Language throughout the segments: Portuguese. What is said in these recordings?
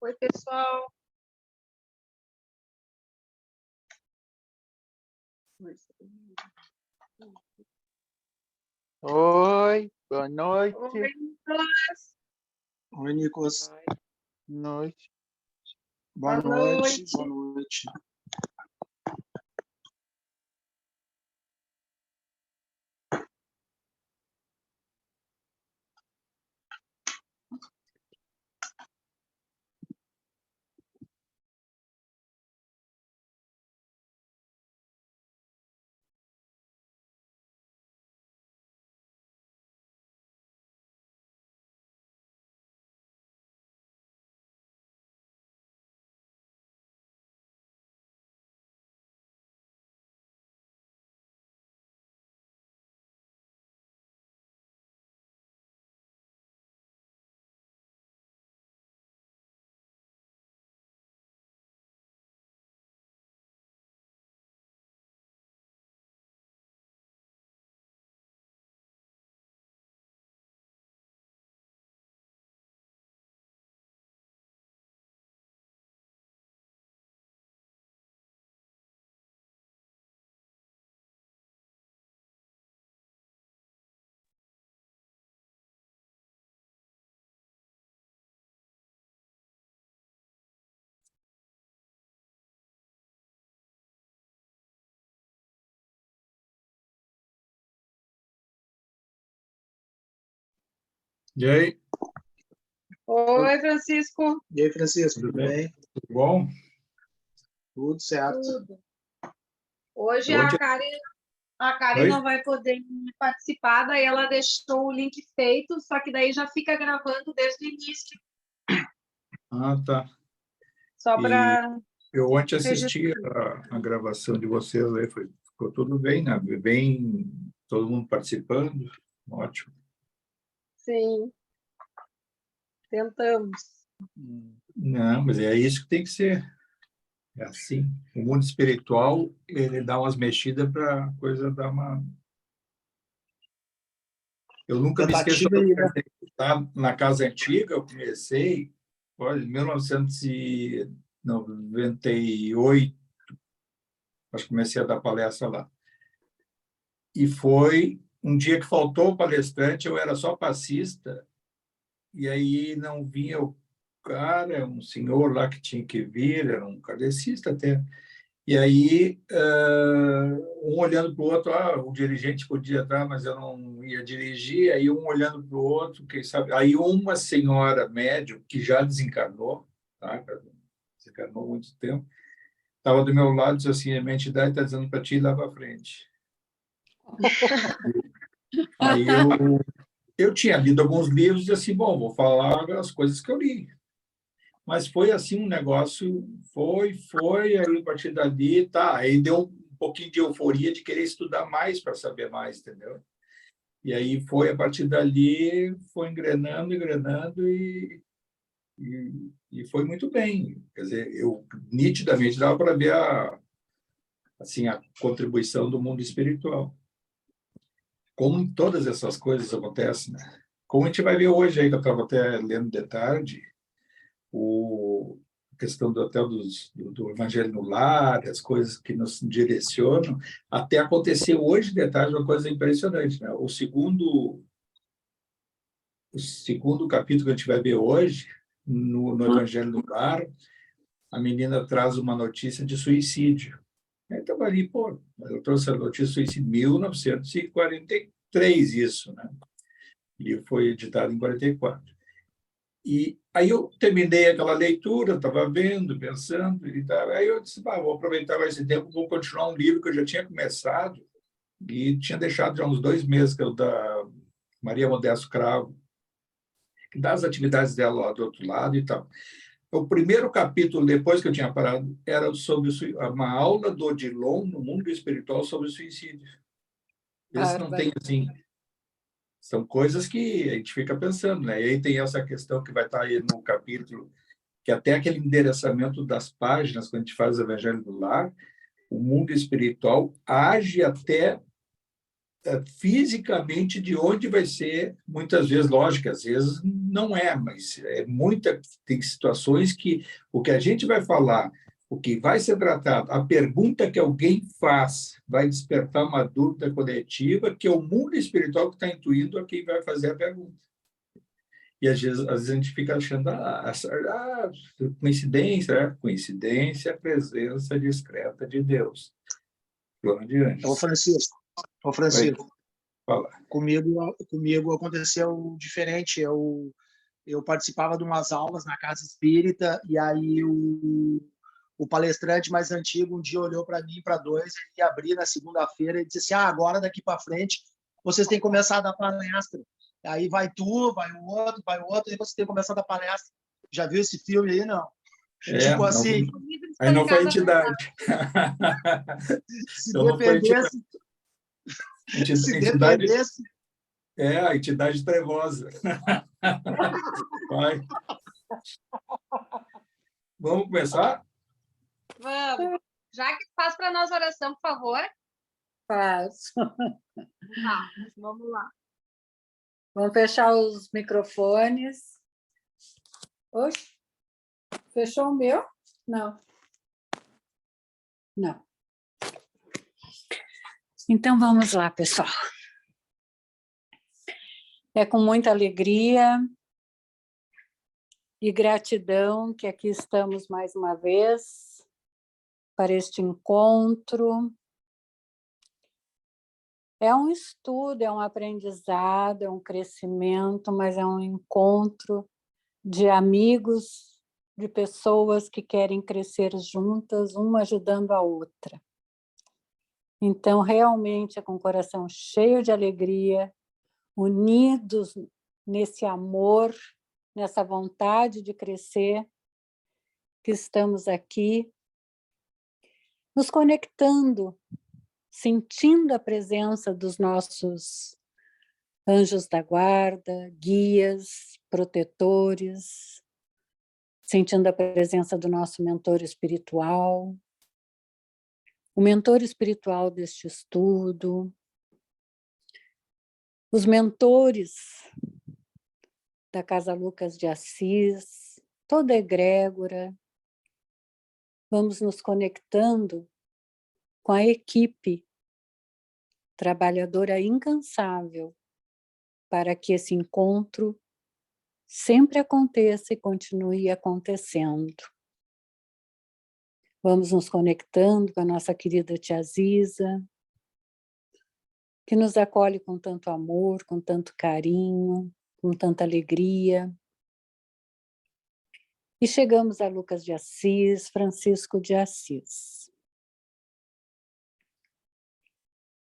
Oi, pessoal. Oi, boa noite. Oi, Nicolas. Oi, Nicolas. Boa noite. Boa Boa noite. noite. Boa noite. E aí, Oi, Francisco. E aí, Francisco, tudo tudo bem? bem? Tudo bom? Tudo certo. Tudo. Hoje Ontem, a Karen oi? não vai poder participar, daí ela deixou o link feito, só que daí já fica gravando desde o início, Ah, tá. só E para eu ontem assisti registrar. a gravação de vocês aí, ficou tudo bem, né? Bem, todo mundo participando, ótimo. Sim, tentamos. Não, mas é isso que tem que ser, é assim. O mundo espiritual, ele dá umas mexidas para a coisa dar uma... Eu nunca me esqueço, Tentativa quando aí, eu né? comecei lá na casa antiga, eu comecei, olha, em 1998, acho que comecei a dar palestra lá. E foi um dia que faltou o palestrante, eu era só passista, e aí não vinha o cara, um senhor lá que tinha que vir, era um kardecista até. E aí, um olhando para o outro, o dirigente podia estar, mas eu não ia dirigir, aí um olhando para o outro, quem sabe. Aí uma senhora médium, que já desencarnou, tá? Desencarnou há muito tempo, estava do meu lado e disse assim, a minha entidade está dizendo para ti ir lá para frente. Aí eu tinha lido alguns livros e assim, bom, vou falar as coisas que eu li. Mas foi assim um negócio, foi, aí a partir dali, tá, aí deu um pouquinho de euforia de querer estudar mais para saber mais, entendeu? E aí foi, a partir dali, foi engrenando e foi muito bem. Quer dizer, eu nitidamente dava para ver assim, a contribuição do mundo espiritual. Como todas essas coisas acontecem, né? Como a gente vai ver hoje aí, que eu estava até lendo de tarde, a questão até do Evangelho no Lar, as coisas que nos direcionam, até acontecer hoje de tarde uma coisa impressionante, né? O segundo capítulo que a gente vai ver hoje, no Evangelho no Lar, a menina traz uma notícia de suicídio. Então, ali, pô, eu trouxe a notícia de suicídio em 1943, isso, né? E foi editado em 44. E aí eu terminei aquela leitura, estava vendo, pensando, e tal. Aí eu disse, vou aproveitar esse tempo, vou continuar um livro que eu já tinha começado e tinha deixado já uns 2 meses, que é o da Maria Modesto Cravo, que dá as atividades dela lá do outro lado e tal. O primeiro capítulo, depois que eu tinha parado, era sobre uma aula do Odilon no mundo espiritual sobre o suicídio. Esse não tem, assim, são coisas que a gente fica pensando, né? E aí tem essa questão que vai estar aí no capítulo, que até aquele endereçamento das páginas, quando a gente faz o Evangelho do Lar, o mundo espiritual age até fisicamente de onde vai ser, muitas vezes, lógico, às vezes não é, mas tem situações que o que a gente vai falar, o que vai ser tratado, a pergunta que alguém faz vai despertar uma dúvida coletiva, que é o mundo espiritual que está intuindo a quem vai fazer a pergunta. E às vezes a gente fica achando, coincidência, coincidência, a presença discreta de Deus. Vamos adiante. Ô, Francisco, Fala. comigo aconteceu diferente. Eu participava de umas aulas na Casa Espírita, e aí o palestrante mais antigo um dia olhou para mim, para dois, ele ia abrir na segunda-feira e disse assim: agora daqui para frente vocês têm que começar a dar palestra. Aí vai tu, vai o outro, e você tem que começar a dar palestra. Já viu esse filme aí, não? Tipo assim, aí não foi a entidade. se Então, dependesse... Se dependesse... A entidade trevosa. Vai. Vamos começar? Vamos. Já que faz para nós oração, por favor. Faço. Tá, vamos lá. Vamos fechar os microfones. Oxe, fechou o meu? Não. Não. Então, vamos lá, pessoal. É com muita alegria e gratidão que aqui estamos mais uma vez para este encontro. É um estudo, é um aprendizado, é um crescimento, mas é um encontro de amigos, de pessoas que querem crescer juntas, uma ajudando a outra. Então, realmente, é com o coração cheio de alegria, unidos nesse amor, nessa vontade de crescer, que estamos aqui, nos conectando, sentindo a presença dos nossos anjos da guarda, guias, protetores, sentindo a presença do nosso mentor espiritual, o mentor espiritual deste estudo, os mentores da Casa Lucas de Assis, toda a egrégora. Vamos nos conectando com a equipe trabalhadora incansável para que esse encontro sempre aconteça e continue acontecendo. Vamos nos conectando com a nossa querida tia Ziza, que nos acolhe com tanto amor, com tanto carinho, com tanta alegria. E chegamos a Lucas de Assis, Francisco de Assis.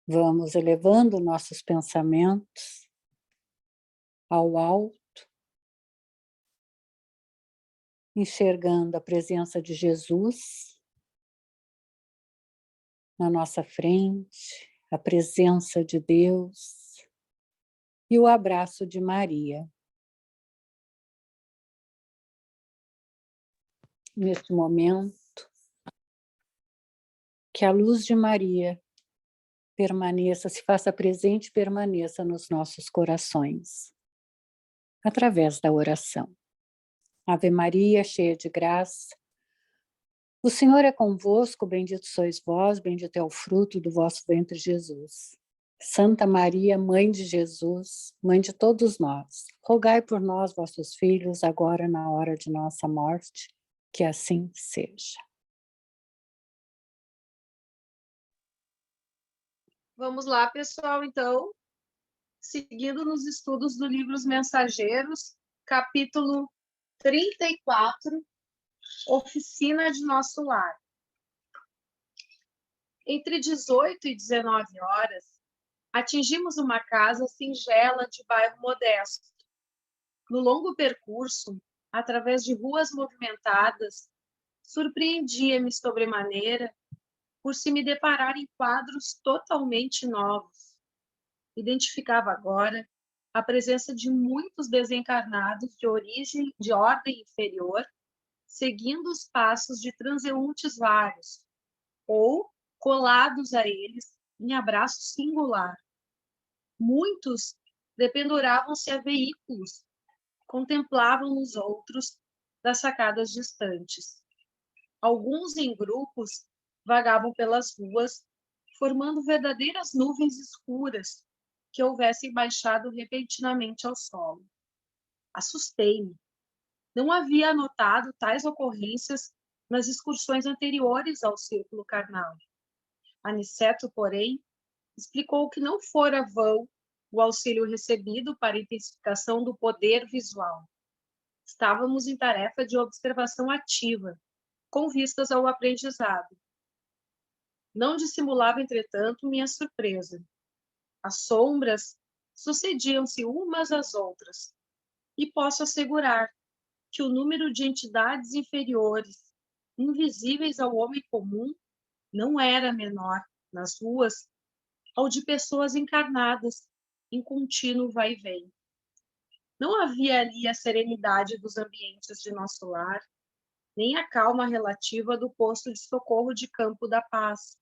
Vamos elevando nossos pensamentos ao alto, enxergando a presença de Jesus na nossa frente, a presença de Deus e o abraço de Maria. Neste momento, que a luz de Maria permaneça, se faça presente e permaneça nos nossos corações, através da oração. Ave Maria, cheia de graça, o Senhor é convosco, bendito sois vós, bendito é o fruto do vosso ventre, Jesus. Santa Maria, Mãe de Jesus, Mãe de todos nós, rogai por nós, vossos filhos, agora na hora de nossa morte, que assim seja. Vamos lá, pessoal, então, seguindo nos estudos do livro Os Mensageiros, capítulo 34, Oficina de Nosso Lar. Entre 18 e 19 horas, atingimos uma casa singela de bairro modesto. No longo percurso, através de ruas movimentadas, surpreendia-me sobremaneira por se me deparar em quadros totalmente novos. Identificava agora a presença de muitos desencarnados de ordem inferior, seguindo os passos de transeuntes vários, ou colados a eles em abraço singular, Muitos dependuravam-se a veículos, contemplavam os outros das sacadas distantes. Alguns, em grupos, vagavam pelas ruas, formando verdadeiras nuvens escuras que houvessem baixado repentinamente ao solo. Assustei-me. Não havia anotado tais ocorrências nas excursões anteriores ao círculo carnal. Aniceto, porém, explicou que não fora vão o auxílio recebido para a intensificação do poder visual. Estávamos em tarefa de observação ativa, com vistas ao aprendizado. Não dissimulava, entretanto, minha surpresa. As sombras sucediam-se umas às outras, e posso assegurar que o número de entidades inferiores, invisíveis ao homem comum, não era menor nas ruas ao de pessoas encarnadas em contínuo vai-vem. Não havia ali a serenidade dos ambientes de nosso lar, nem a calma relativa do posto de socorro de Campo da Paz.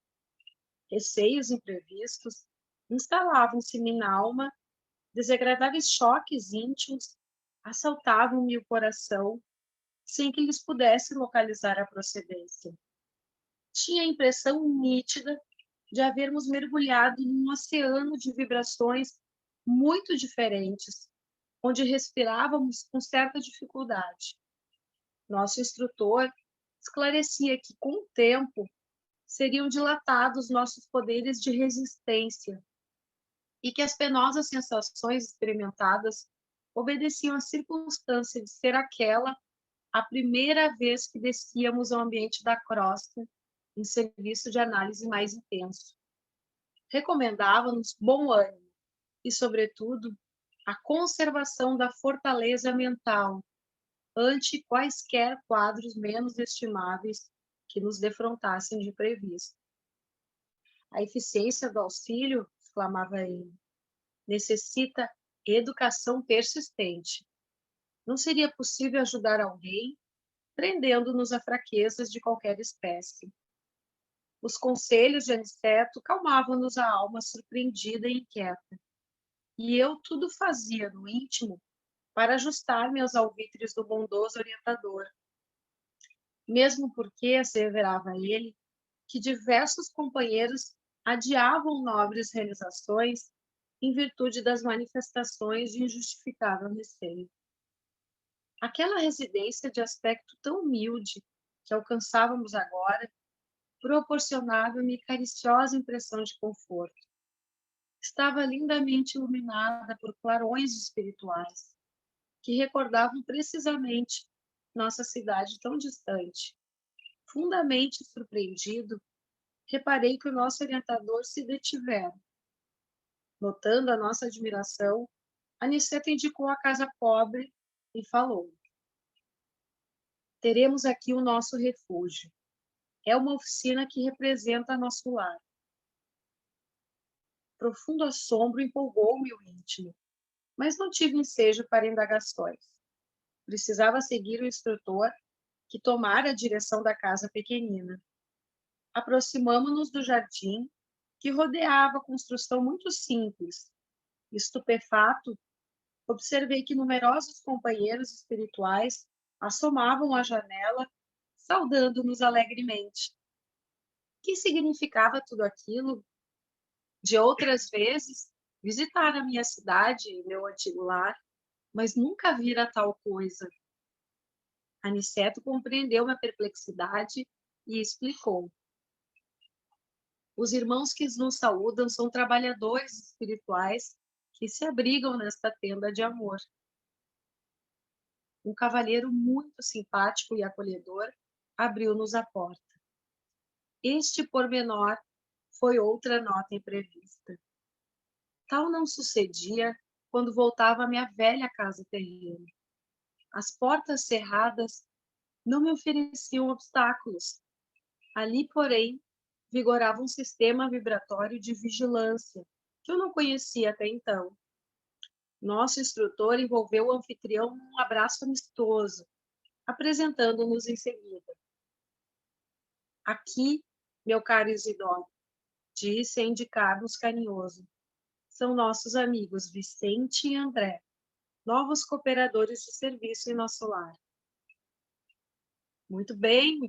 Receios imprevistos instalavam-se na alma, desagradáveis choques íntimos assaltavam-me o coração, sem que lhes pudesse localizar a procedência. Tinha a impressão nítida de havermos mergulhado num oceano de vibrações muito diferentes, onde respirávamos com certa dificuldade. Nosso instrutor esclarecia que, com o tempo, seriam dilatados nossos poderes de resistência e que as penosas sensações experimentadas obedeciam à circunstância de ser aquela a primeira vez que descíamos ao ambiente da crosta em serviço de análise mais intenso. Recomendava-nos bom ânimo e, sobretudo, a conservação da fortaleza mental ante quaisquer quadros menos estimáveis que nos defrontassem de imprevisto. A eficiência do auxílio, exclamava ele, necessita educação persistente. Não seria possível ajudar alguém prendendo-nos a fraquezas de qualquer espécie. Os conselhos de Aniceto calmavam-nos a alma surpreendida e inquieta, e eu tudo fazia no íntimo para ajustar-me aos alvitres do bondoso orientador. Mesmo porque, asseverava ele, que diversos companheiros adiavam nobres realizações em virtude das manifestações de injustificável receio. Aquela residência de aspecto tão humilde que alcançávamos agora proporcionava-me cariciosa impressão de conforto. Estava lindamente iluminada por clarões espirituais que recordavam precisamente nossa cidade tão distante. Fundamente surpreendido, reparei que o nosso orientador se detivera. Notando a nossa admiração, Aniceto indicou a casa pobre e falou: teremos aqui o nosso refúgio. É uma oficina que representa nosso lar. Profundo assombro empolgou-me o íntimo, mas não tive ensejo para indagações. Precisava seguir o instrutor, que tomara a direção da casa pequenina. Aproximamo-nos do jardim, que rodeava a construção muito simples. Estupefato, observei que numerosos companheiros espirituais assomavam à janela, saudando-nos alegremente. Que significava tudo aquilo? De outras vezes, visitara a minha cidade e meu antigo lar, mas nunca vira tal coisa. Aniceto compreendeu minha perplexidade e explicou. Os irmãos que nos saúdam são trabalhadores espirituais que se abrigam nesta tenda de amor. Um cavalheiro muito simpático e acolhedor abriu-nos a porta. Este pormenor foi outra nota imprevista. Tal não sucedia quando voltava à minha velha casa terrena. As portas cerradas não me ofereciam obstáculos. Ali, porém, vigorava um sistema vibratório de vigilância que eu não conhecia até então. Nosso instrutor envolveu o anfitrião num abraço amistoso, apresentando-nos em seguida. Aqui, meu caro Isidoro, disse a indicar-nos carinhoso. são nossos amigos Vicente e André, novos cooperadores de serviço em nosso lar. Muito bem,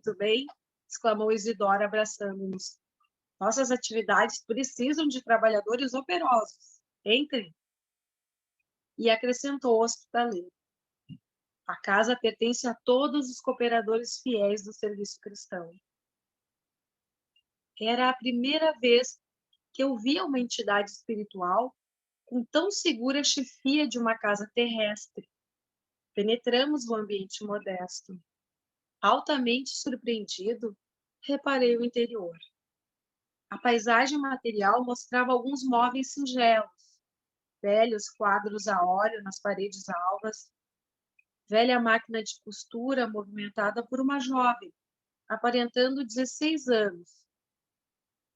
exclamou Isidora, abraçando-nos. Nossas atividades precisam de trabalhadores operosos. Entrem. E acrescentou hospitaleiro. A casa pertence a todos os cooperadores fiéis do serviço cristão. Era a primeira vez que eu via uma entidade espiritual com tão segura chefia de uma casa terrestre. Penetramos o ambiente modesto. Altamente surpreendido, reparei o interior. A paisagem material mostrava alguns móveis singelos, velhos quadros a óleo nas paredes alvas, velha máquina de costura movimentada por uma jovem, aparentando 16 anos.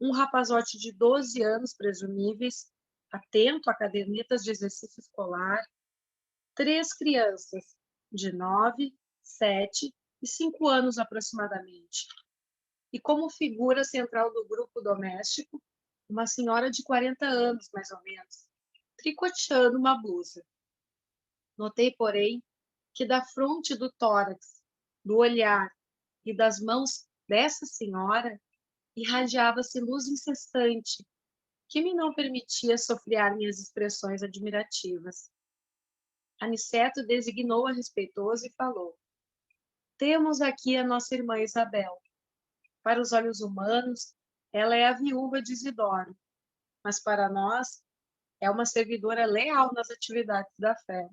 Um rapazote de 12 anos, presumíveis, atento a cadernetas de exercício escolar, 3 crianças, de 9, 7 e 5 anos aproximadamente. E como figura central do grupo doméstico, uma senhora de 40 anos, mais ou menos, tricoteando uma blusa. Notei, porém, que da fronte, do tórax, do olhar e das mãos dessa senhora irradiava-se luz incessante, que me não permitia sofrear minhas expressões admirativas. Aniceto designou-a respeitoso e falou: temos aqui a nossa irmã Isabel. Para os olhos humanos, ela é a viúva de Isidoro, mas para nós é uma servidora leal nas atividades da fé.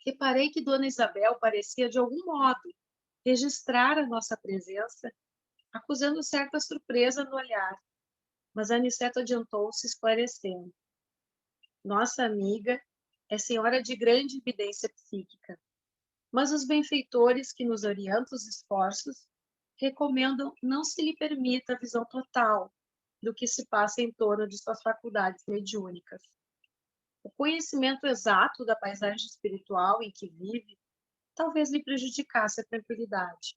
Reparei que Dona Isabel parecia, de algum modo, registrar a nossa presença, acusando certa surpresa no olhar, mas Aniceto adiantou-se, esclarecendo. Nossa amiga é senhora de grande evidência psíquica, mas os benfeitores que nos orientam os esforços recomendam não se lhe permita a visão total do que se passa em torno de suas faculdades mediúnicas. O conhecimento exato da paisagem espiritual em que vive talvez lhe prejudicasse a tranquilidade.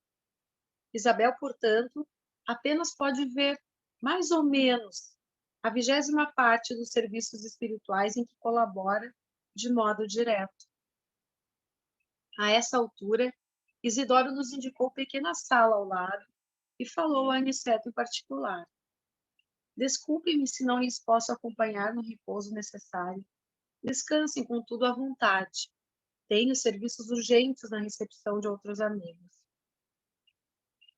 Isabel, portanto, apenas pode ver, mais ou menos, a 20ª parte dos serviços espirituais em que colabora de modo direto. A essa altura, Isidoro nos indicou pequena sala ao lado e falou a Aniceto em particular. Desculpe-me se não lhes posso acompanhar no repouso necessário. Descansem, contudo, à vontade. Tenho serviços urgentes na recepção de outros amigos.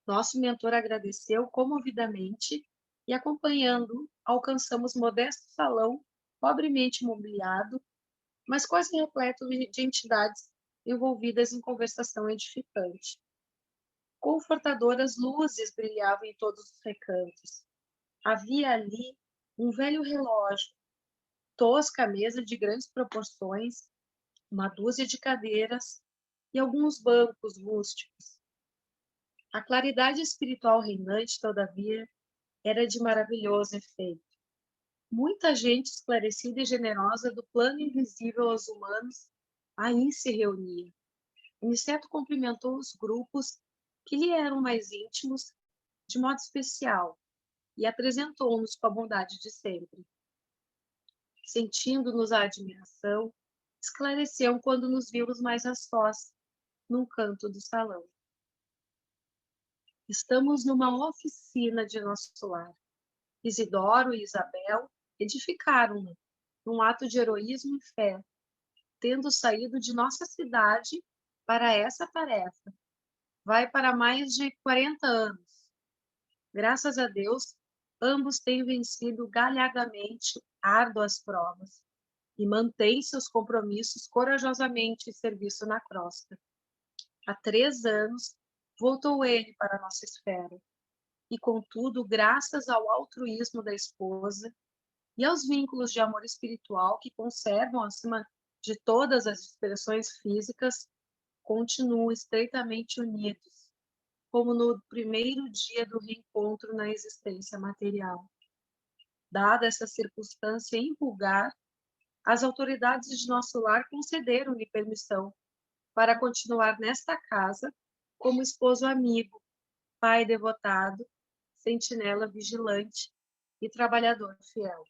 Nosso mentor agradeceu comovidamente e, acompanhando, alcançamos modesto salão, pobremente mobiliado, mas quase repleto de entidades envolvidas em conversação edificante. Confortadoras luzes brilhavam em todos os recantos. Havia ali um velho relógio, tosca mesa de grandes proporções, uma dúzia de cadeiras e alguns bancos rústicos. A claridade espiritual reinante, todavia, era de maravilhoso efeito. Muita gente esclarecida e generosa do plano invisível aos humanos aí se reunia. Aniceto cumprimentou os grupos que lhe eram mais íntimos de modo especial e apresentou-nos com a bondade de sempre. Sentindo-nos a admiração, esclareceu quando nos vimos mais a sós, num canto do salão. Estamos numa oficina de nosso lar. Isidoro e Isabel edificaram-na, num ato de heroísmo e fé, tendo saído de nossa cidade para essa tarefa. Vai para mais de 40 anos. Graças a Deus, ambos têm vencido galhardamente árduas provas e mantêm seus compromissos corajosamente em serviço na crosta. Há 3 anos, voltou ele para a nossa esfera, e, contudo, graças ao altruísmo da esposa e aos vínculos de amor espiritual que conservam acima de todas as expressões físicas, continuam estreitamente unidos, como no primeiro dia do reencontro na existência material. Dada essa circunstância invulgar, as autoridades de nosso lar concederam-lhe permissão para continuar nesta casa como esposo amigo, pai devotado, sentinela vigilante e trabalhador fiel.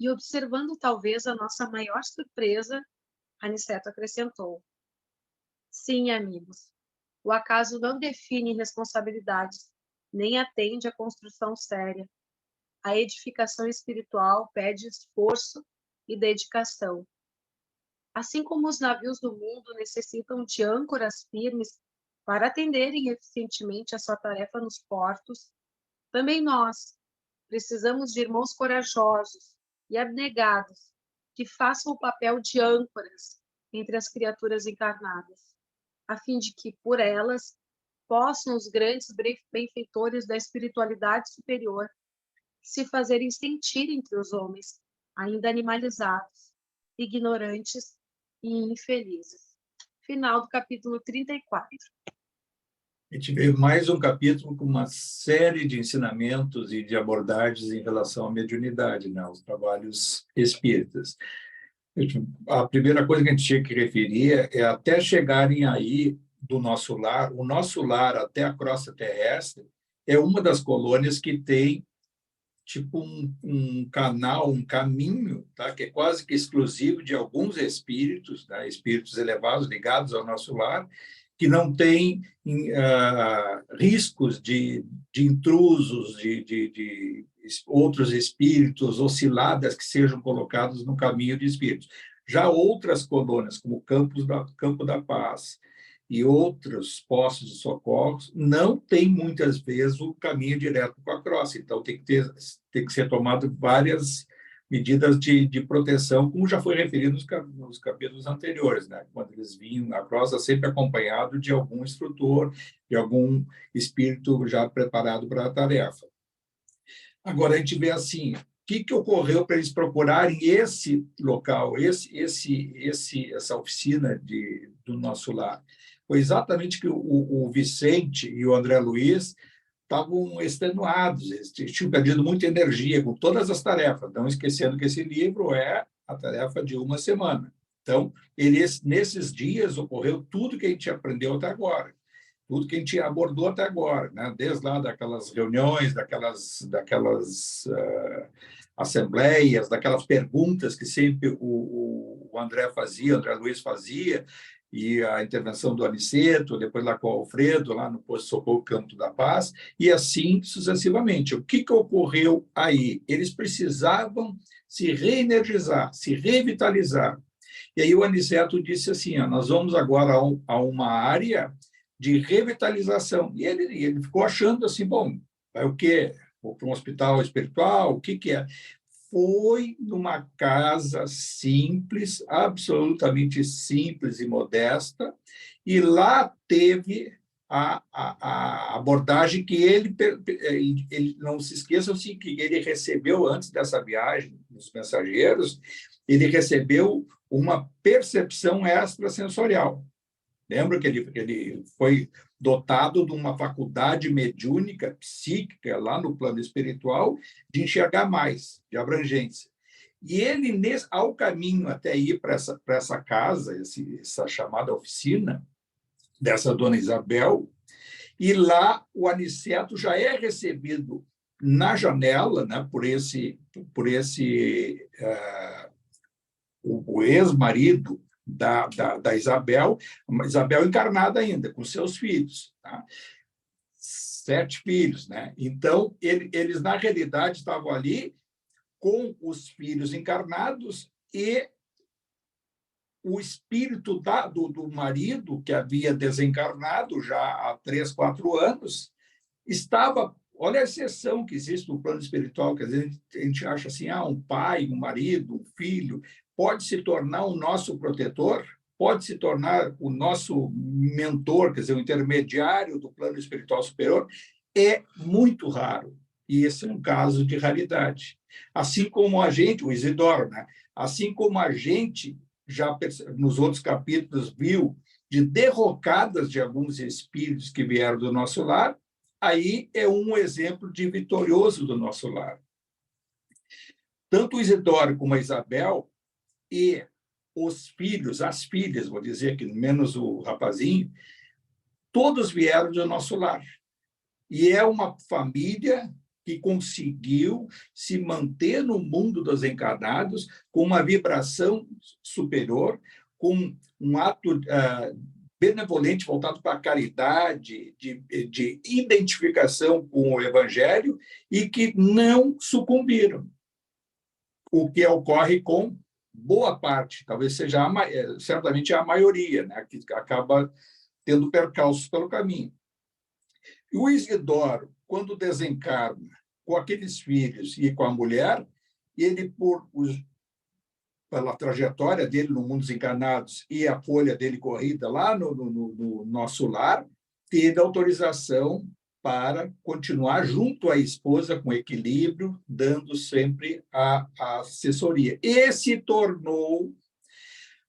E observando talvez a nossa maior surpresa, Aniceto acrescentou: sim, amigos, o acaso não define responsabilidades, nem atende à construção séria. A edificação espiritual pede esforço e dedicação. Assim como os navios do mundo necessitam de âncoras firmes para atenderem eficientemente a sua tarefa nos portos, também nós precisamos de irmãos corajosos e abnegados que façam o papel de âncoras entre as criaturas encarnadas, a fim de que, por elas, possam os grandes benfeitores da espiritualidade superior se fazerem sentir entre os homens, ainda animalizados, ignorantes e infelizes. Final do capítulo 34. A gente vê mais um capítulo com uma série de ensinamentos e de abordagens em relação à mediunidade, né, aos trabalhos espíritas. A primeira coisa que a gente tinha que referir é até chegarem aí do nosso lar, o nosso lar até a crosta terrestre é uma das colônias que tem tipo um canal, um caminho, tá? Que é quase que exclusivo de alguns espíritos, tá? Espíritos elevados ligados ao nosso lar, que não tem riscos de intrusos, de outros espíritos osciladas que sejam colocados no caminho de espíritos. Já outras colônias, como o Campo da Paz e outros postos de socorros, não tem muitas vezes o caminho direto para a crosta. Então, tem que ser tomado várias medidas de proteção, como já foi referido nos capítulos anteriores, né? Quando eles vinham à crosta, sempre acompanhado de algum instrutor, de algum espírito já preparado para a tarefa. Agora, a gente vê assim, o que ocorreu para eles procurarem esse local, essa oficina do nosso lar? Foi exatamente que o Vicente e o André Luiz estavam extenuados, eles tinham perdido muita energia com todas as tarefas, não esquecendo que esse livro é a tarefa de uma semana. Então, nesses dias ocorreu tudo que a gente aprendeu até agora, tudo que a gente abordou até agora, né? Desde lá daquelas reuniões, daquelas assembleias, daquelas perguntas que sempre o André Luiz fazia, e a intervenção do Aniceto, depois lá com o Alfredo, lá no Posto de Socorro Campo da Paz, e assim sucessivamente. O que ocorreu aí? Eles precisavam se reenergizar, se revitalizar. E aí o Aniceto disse assim, nós vamos agora a uma área de revitalização. E ele ficou achando assim, bom, vai o quê? Vou para um hospital espiritual? O que é? Foi numa casa simples, absolutamente simples e modesta, e lá teve a abordagem que ele não se esqueçam assim, que ele recebeu antes dessa viagem dos mensageiros, ele recebeu uma percepção extrasensorial. Lembra que ele foi dotado de uma faculdade mediúnica, psíquica, lá no plano espiritual, de enxergar mais, de abrangência. E ele, ao caminho até ir para essa casa, essa chamada oficina, dessa dona Isabel, e lá o Aniceto já é recebido na janela, né, por o ex-marido da Isabel, uma Isabel encarnada ainda, com seus filhos, tá? 7 filhos, né? Então, eles, na realidade, estavam ali com os filhos encarnados e o espírito do marido, que havia desencarnado já há 3, 4 anos, estava... Olha a exceção que existe no plano espiritual, quer dizer, a gente acha assim, um pai, um marido, um filho, pode se tornar o nosso protetor, pode se tornar o nosso mentor, quer dizer, o intermediário do plano espiritual superior, é muito raro. E esse é um caso de raridade. Assim como a gente, o Isidoro, né? Assim como a gente já nos outros capítulos viu de derrocadas de alguns espíritos que vieram do nosso lar, aí é um exemplo de vitorioso do nosso lar. Tanto o Isidoro como a Isabel e os filhos, as filhas, vou dizer que menos o rapazinho, todos vieram do nosso lar. E é uma família que conseguiu se manter no mundo dos encarnados com uma vibração superior, com um ato benevolente voltado para a caridade, de identificação com o Evangelho, e que não sucumbiram. O que ocorre com boa parte, talvez seja certamente a maioria, né, que acaba tendo percalços pelo caminho. E o Isidoro, quando desencarna com aqueles filhos e com a mulher, ele, pela trajetória dele no mundo dos encarnados e a folha dele corrida lá no nosso lar, teve autorização para continuar junto à esposa com equilíbrio, dando sempre a assessoria. E se tornou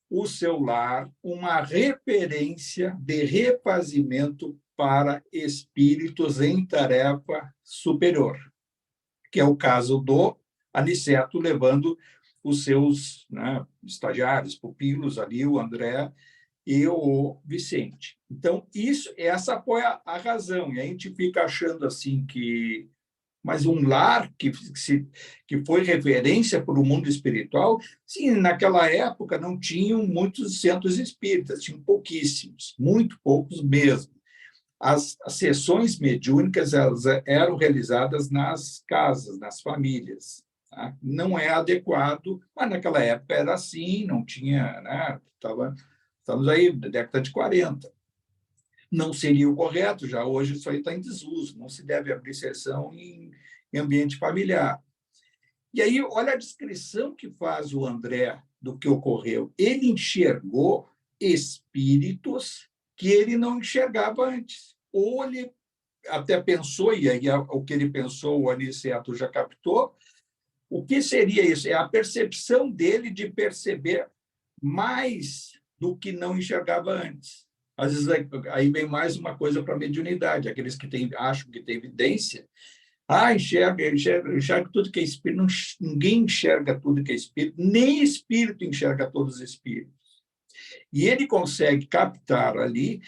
o seu lar uma referência de refazimento para espíritos em tarefa superior, que é o caso do Aniceto, levando os seus, né, estagiários, pupilos ali, o André e o Vicente. Então, essa foi a razão. E a gente fica achando assim que... Mas um lar que foi referência para o mundo espiritual, sim, naquela época não tinham muitos centros espíritas, tinham pouquíssimos, muito poucos mesmo. As sessões mediúnicas elas eram realizadas nas casas, nas famílias. Tá? Não é adequado, mas naquela época era assim, não tinha... Né? Estamos aí na década de 40. Não seria o correto, já hoje isso aí está em desuso, não se deve abrir sessão em ambiente familiar. E aí, olha a descrição que faz o André do que ocorreu. Ele enxergou espíritos que ele não enxergava antes. Ou ele até pensou, e aí o que ele pensou, o Aniceto já captou, o que seria isso? É a percepção dele de perceber mais do que não enxergava antes. Às vezes, aí vem mais uma coisa para a mediunidade. Aqueles que acham que tem evidência, enxerga tudo que é espírito. Ninguém enxerga tudo que é espírito, nem espírito enxerga todos os espíritos. E ele consegue captar ali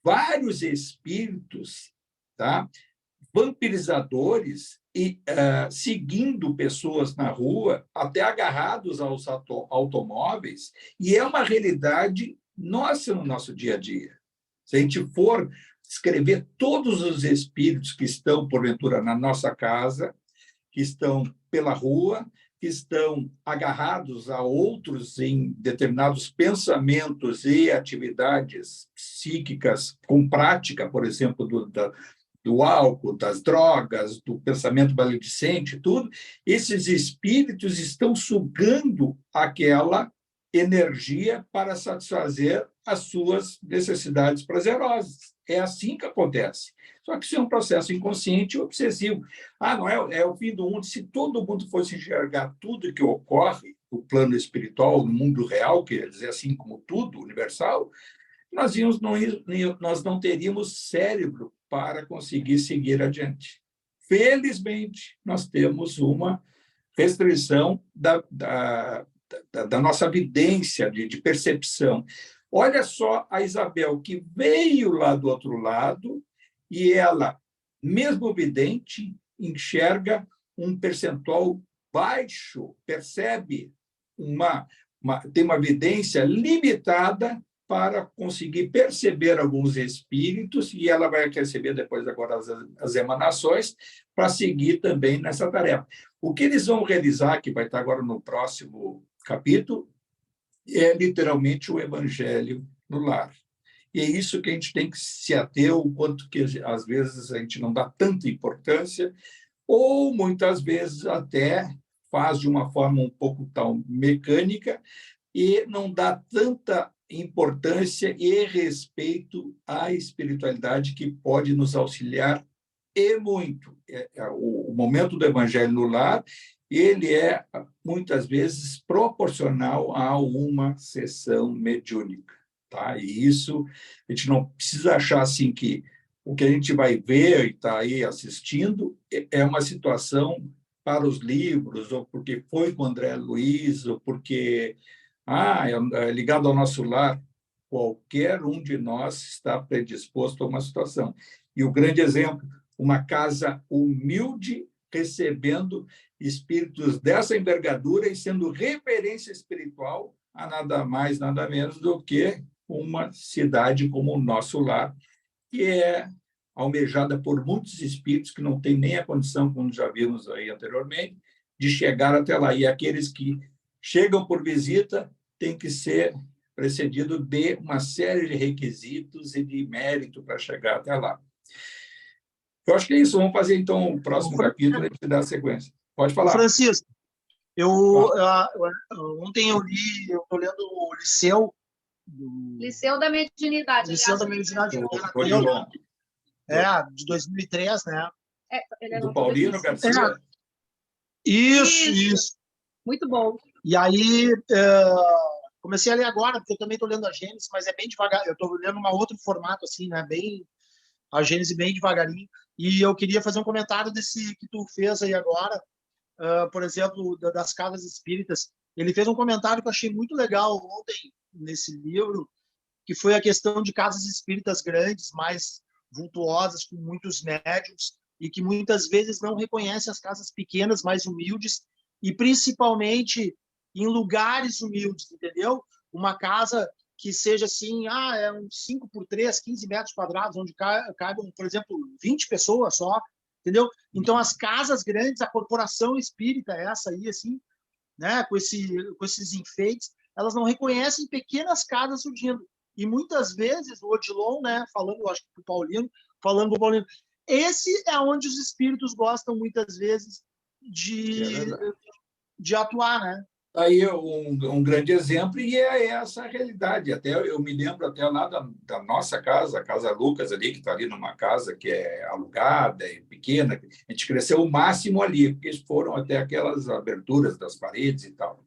vários espíritos, tá? Vampirizadores e seguindo pessoas na rua, até agarrados aos automóveis, e é uma realidade nossa no nosso dia a dia. Se a gente for escrever todos os espíritos que estão, porventura, na nossa casa, que estão pela rua, que estão agarrados a outros em determinados pensamentos e atividades psíquicas, com prática, por exemplo, do álcool, das drogas, do pensamento maledicente, tudo, esses espíritos estão sugando aquela energia para satisfazer as suas necessidades prazerosas. É assim que acontece. Só que isso é um processo inconsciente e obsessivo. Não é o fim do mundo. Se todo mundo fosse enxergar tudo que ocorre no plano espiritual, no mundo real, quer dizer assim como tudo, universal, nós não teríamos cérebro para conseguir seguir adiante. Felizmente, nós temos uma restrição da nossa vidência, de percepção. Olha só a Isabel, que veio lá do outro lado, e ela, mesmo vidente, enxerga um percentual baixo, percebe tem uma vidência limitada para conseguir perceber alguns espíritos, e ela vai receber depois agora as emanações para seguir também nessa tarefa. O que eles vão realizar, que vai estar agora no próximo capítulo, é literalmente o Evangelho no lar. E é isso que a gente tem que se ater, o quanto que às vezes a gente não dá tanta importância, ou muitas vezes até faz de uma forma um pouco tão mecânica e não dá tanta importância e respeito à espiritualidade que pode nos auxiliar e muito. O momento do Evangelho no lar, ele é, muitas vezes, proporcional a uma sessão mediúnica. Tá? E isso, a gente não precisa achar assim que o que a gente vai ver e está aí assistindo é uma situação para os livros, ou porque foi com o André Luiz, ou porque é ligado ao nosso lar. Qualquer um de nós está predisposto a uma situação. E o grande exemplo, uma casa humilde recebendo espíritos dessa envergadura e sendo referência espiritual a nada mais, nada menos do que uma cidade como o nosso lar, que é almejada por muitos espíritos que não têm nem a condição, como já vimos aí anteriormente, de chegar até lá. E aqueles que chegam por visita têm que ser precedido de uma série de requisitos e de mérito para chegar até lá. Eu acho que é isso. Vamos fazer, então, o próximo capítulo e dar sequência. Pode falar. Francisco, ontem eu estou lendo o Liceu. Liceu da Mediunidade. Liceu da Mediunidade. De 2003, né? Do Paulino Garcia. Isso. Muito bom. E aí, comecei a ler agora, porque eu também estou lendo a Gênesis, mas é bem devagar. Eu estou lendo um outro formato, assim, né? A Gênesis bem devagarinho. E eu queria fazer um comentário desse que tu fez aí agora, por exemplo, das casas espíritas. Ele fez um comentário que eu achei muito legal ontem nesse livro, que foi a questão de casas espíritas grandes, mais vultuosas, com muitos médiuns, e que muitas vezes não reconhecem as casas pequenas, mais humildes, e principalmente em lugares humildes, entendeu? Uma casa que seja assim, é um 5x3, 15 metros quadrados, onde caibam, por exemplo, 20 pessoas só, entendeu? Então, as casas grandes, a corporação espírita, essa aí, assim, né, com esses enfeites, elas não reconhecem pequenas casas surgindo. E muitas vezes, o Odilon, né, falando, acho que para o Paulino, esse é onde os espíritos gostam, muitas vezes, de atuar, né? Aí um grande exemplo, e é essa a realidade. Até eu me lembro até lá da nossa casa, a Casa Lucas ali, que está ali numa casa que é alugada, é pequena. A gente cresceu o máximo ali, porque foram até aquelas aberturas das paredes e tal.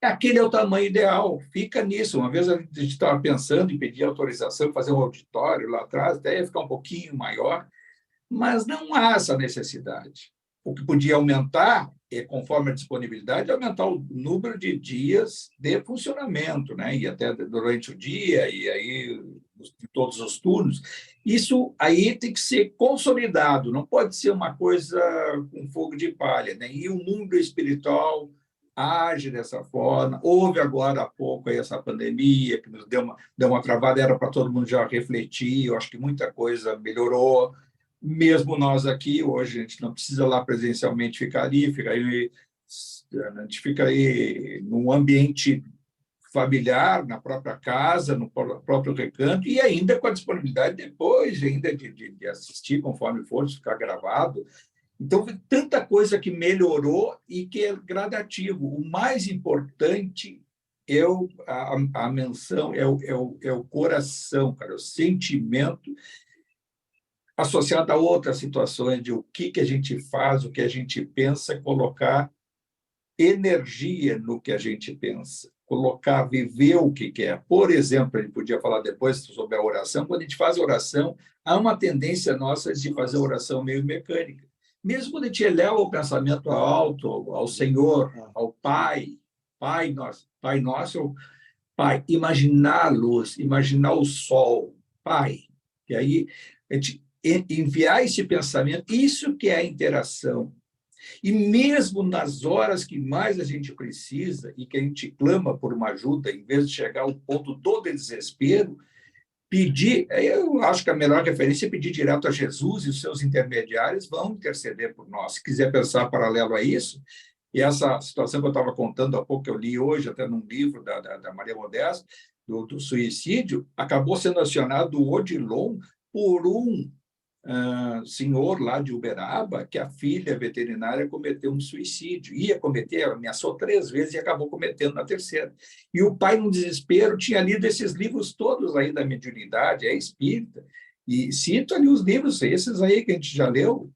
Aquele é o tamanho ideal, fica nisso. Uma vez a gente estava pensando em pedir autorização, fazer um auditório lá atrás, até ia ficar um pouquinho maior, mas não há essa necessidade. O que podia aumentar, conforme a disponibilidade, aumentar o número de dias de funcionamento, né? E até durante o dia, e aí de todos os turnos. Isso aí tem que ser consolidado, não pode ser uma coisa com fogo de palha, né? E o mundo espiritual age dessa forma. Houve agora há pouco aí essa pandemia, que nos deu uma travada, era para todo mundo já refletir, eu acho que muita coisa melhorou. Mesmo nós aqui, hoje, a gente não precisa lá presencialmente ficar ali, a gente fica aí num ambiente familiar, na própria casa, no próprio recanto, e ainda com a disponibilidade depois ainda de assistir, conforme for, ficar gravado. Então, tanta coisa que melhorou e que é gradativo. O mais importante é a menção, é o coração, cara, o sentimento associado a outras situações de o que a gente faz, o que a gente pensa, colocar energia no que a gente pensa, viver o que quer. Por exemplo, a gente podia falar depois sobre a oração. Quando a gente faz oração, há uma tendência nossa de fazer oração meio mecânica. Mesmo quando a gente eleva o pensamento alto, ao Senhor, ao Pai Nosso, Pai, imaginar a luz, imaginar o sol, Pai. E aí, a gente enviar esse pensamento, isso que é a interação. E mesmo nas horas que mais a gente precisa e que a gente clama por uma ajuda, em vez de chegar ao ponto do desespero, pedir, eu acho que a melhor referência é pedir direto a Jesus, e os seus intermediários vão interceder por nós. Se quiser pensar paralelo a isso, e essa situação que eu estava contando há pouco, que eu li hoje, até num livro da Maria Modesta, do suicídio, acabou sendo acionado o Odilon por um senhor lá de Uberaba, que a filha veterinária cometeu um suicídio. Ia cometer, ameaçou 3 vezes e acabou cometendo na 3ª. E o pai, no desespero, tinha lido esses livros todos aí da mediunidade, é espírita, e cito ali os livros, esses aí que a gente já leu,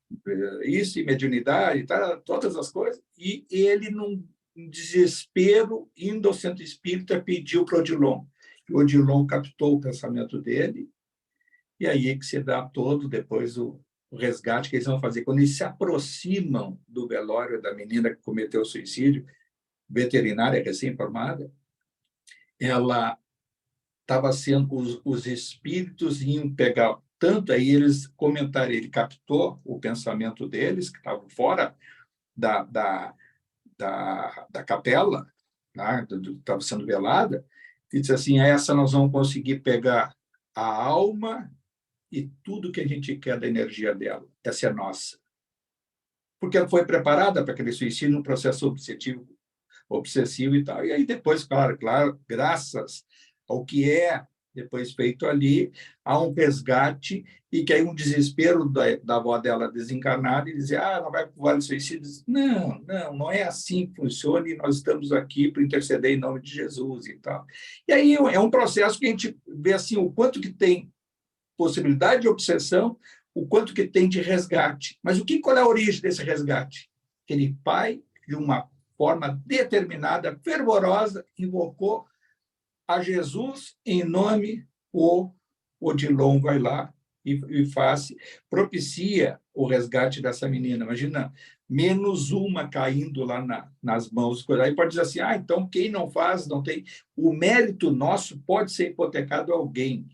isso e mediunidade, tá, todas as coisas, e ele, num desespero, indo ao centro espírita, pediu para o Odilon. O Odilon captou o pensamento dele, e aí é que se dá todo depois o resgate que eles vão fazer. Quando eles se aproximam do velório da menina que cometeu o suicídio, veterinária recém-formada, ela estava sendo, os espíritos iam pegar tanto, aí eles comentaram, ele captou o pensamento deles, que estavam fora da capela, né, que estava sendo velada, e disse assim, essa nós vamos conseguir pegar a alma e tudo que a gente quer da energia dela. Essa é nossa. Porque ela foi preparada para aquele suicídio num processo obsessivo e tal. E aí depois, claro, graças ao que é depois feito ali, há um resgate e que aí um desespero da avó dela desencarnada e dizer, ela vai para o Vale do Suicídio. Não é assim que funciona e nós estamos aqui para interceder em nome de Jesus e tal. E aí é um processo que a gente vê assim, o quanto que tem possibilidade de obsessão, o quanto que tem de resgate. Mas qual é a origem desse resgate? Aquele pai, de uma forma determinada, fervorosa, invocou a Jesus em nome, o Odilon vai lá e propicia o resgate dessa menina. Imagina, menos uma caindo lá nas mãos. Aí pode dizer assim, então quem não faz, não tem... O mérito nosso pode ser hipotecado a alguém.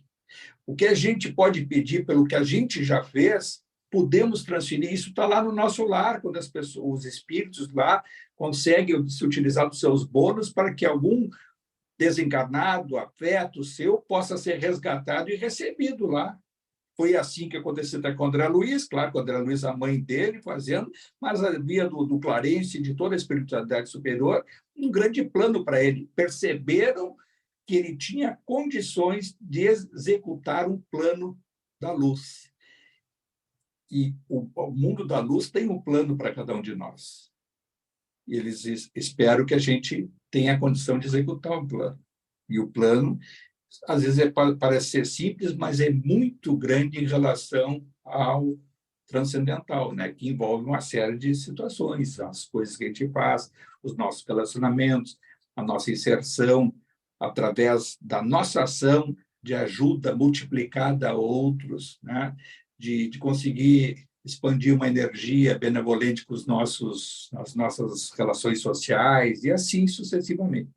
O que a gente pode pedir pelo que a gente já fez, podemos transferir. Isso está lá no nosso lar, quando os espíritos lá conseguem se utilizar dos seus bônus para que algum desencarnado, afeto seu, possa ser resgatado e recebido lá. Foi assim que aconteceu até com o André Luiz, claro, com o André Luiz, a mãe dele fazendo, mas havia do Clarence, de toda a espiritualidade superior, um grande plano para ele. Perceberam que ele tinha condições de executar um plano da luz. E o mundo da luz tem um plano para cada um de nós. E eles esperam que a gente tenha a condição de executar o plano. E o plano, às vezes, parece ser simples, mas é muito grande em relação ao transcendental, né? Que envolve uma série de situações, as coisas que a gente faz, os nossos relacionamentos, a nossa inserção, através da nossa ação de ajuda multiplicada a outros, né? De conseguir expandir uma energia benevolente com as nossas relações sociais e assim sucessivamente.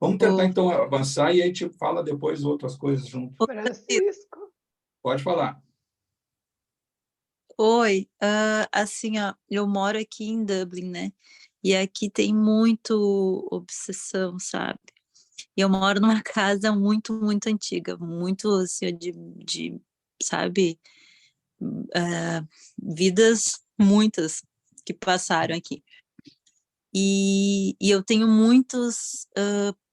Vamos tentar, então, avançar e aí a gente fala depois outras coisas junto. Francisco. Pode falar. Oi, assim, ó, eu moro aqui em Dublin, né? E aqui tem muito obsessão, sabe? E eu moro numa casa muito, muito antiga, muito, assim, sabe, vidas muitas que passaram aqui. E eu tenho muitos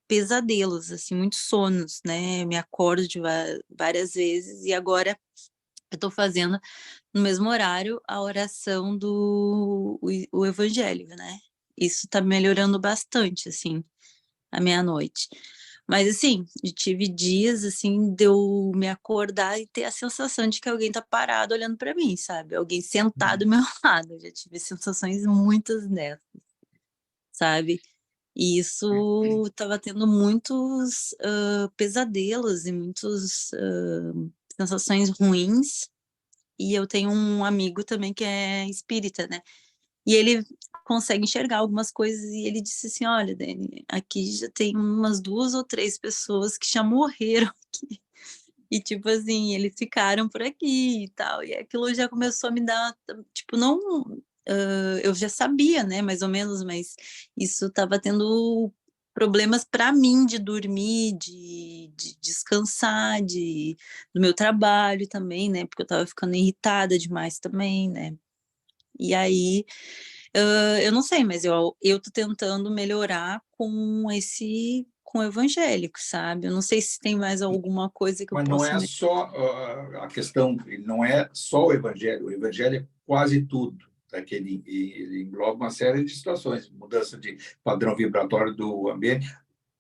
pesadelos, assim, muitos sonos, né? Eu me acordo de várias vezes e agora eu estou fazendo no mesmo horário a oração o Evangelho, né? Isso está melhorando bastante, assim, à meia-noite. Mas, assim, eu tive dias, assim, de eu me acordar e ter a sensação de que alguém tá parado olhando para mim, sabe? Alguém sentado do meu lado. Eu já tive sensações muitas dessas, sabe? E isso estava tendo muitos pesadelos e muitas sensações ruins. E eu tenho um amigo também que é espírita, né? E ele consegue enxergar algumas coisas e ele disse assim, olha, Dani, aqui já tem umas 2 ou 3 pessoas que já morreram aqui. E, tipo assim, eles ficaram por aqui e tal. E aquilo já começou a me dar, tipo, não... eu já sabia, né, mais ou menos, mas isso estava tendo problemas para mim de dormir, de descansar, do meu trabalho também, né, porque eu estava ficando irritada demais também, né. E aí, eu não sei, mas eu tô tentando melhorar com o evangélico, sabe? Eu não sei se tem mais alguma coisa que eu Mas não possa... é só a questão, não é só o evangelho é quase tudo. Ele engloba uma série de situações, mudança de padrão vibratório do ambiente.